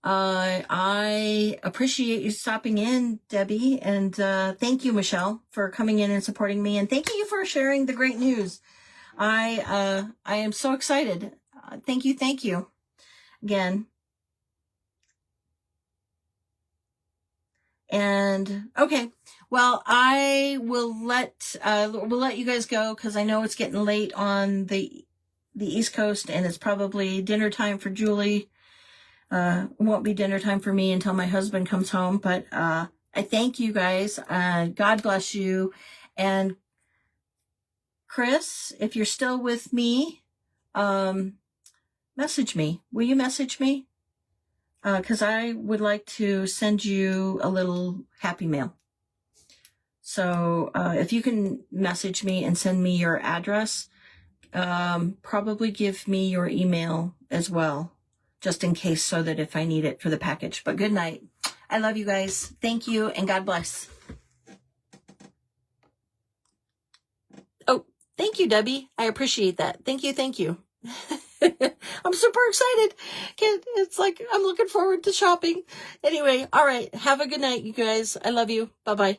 I appreciate you stopping in, Debbie, and thank you, Michelle, for coming in and supporting me, and thank you for sharing the great news. I am so excited. Thank you again. And okay, well, I will we'll let you guys go, because I know it's getting late on the East Coast, and it's probably dinner time for Julie. It won't be dinner time for me until my husband comes home. But I thank you guys. God bless you. And Chris, if you're still with me, message me. Will you message me? Because I would like to send you a little happy mail. So if you can message me and send me your address, probably give me your email as well, just in case, so that if I need it for the package. But good night. I love you guys. Thank you, and God bless. Oh, thank you, Debbie. I appreciate that. Thank you. Thank you. I'm super excited. It's like I'm looking forward to shopping. Anyway, all right. Have a good night, you guys. I love you. Bye-bye.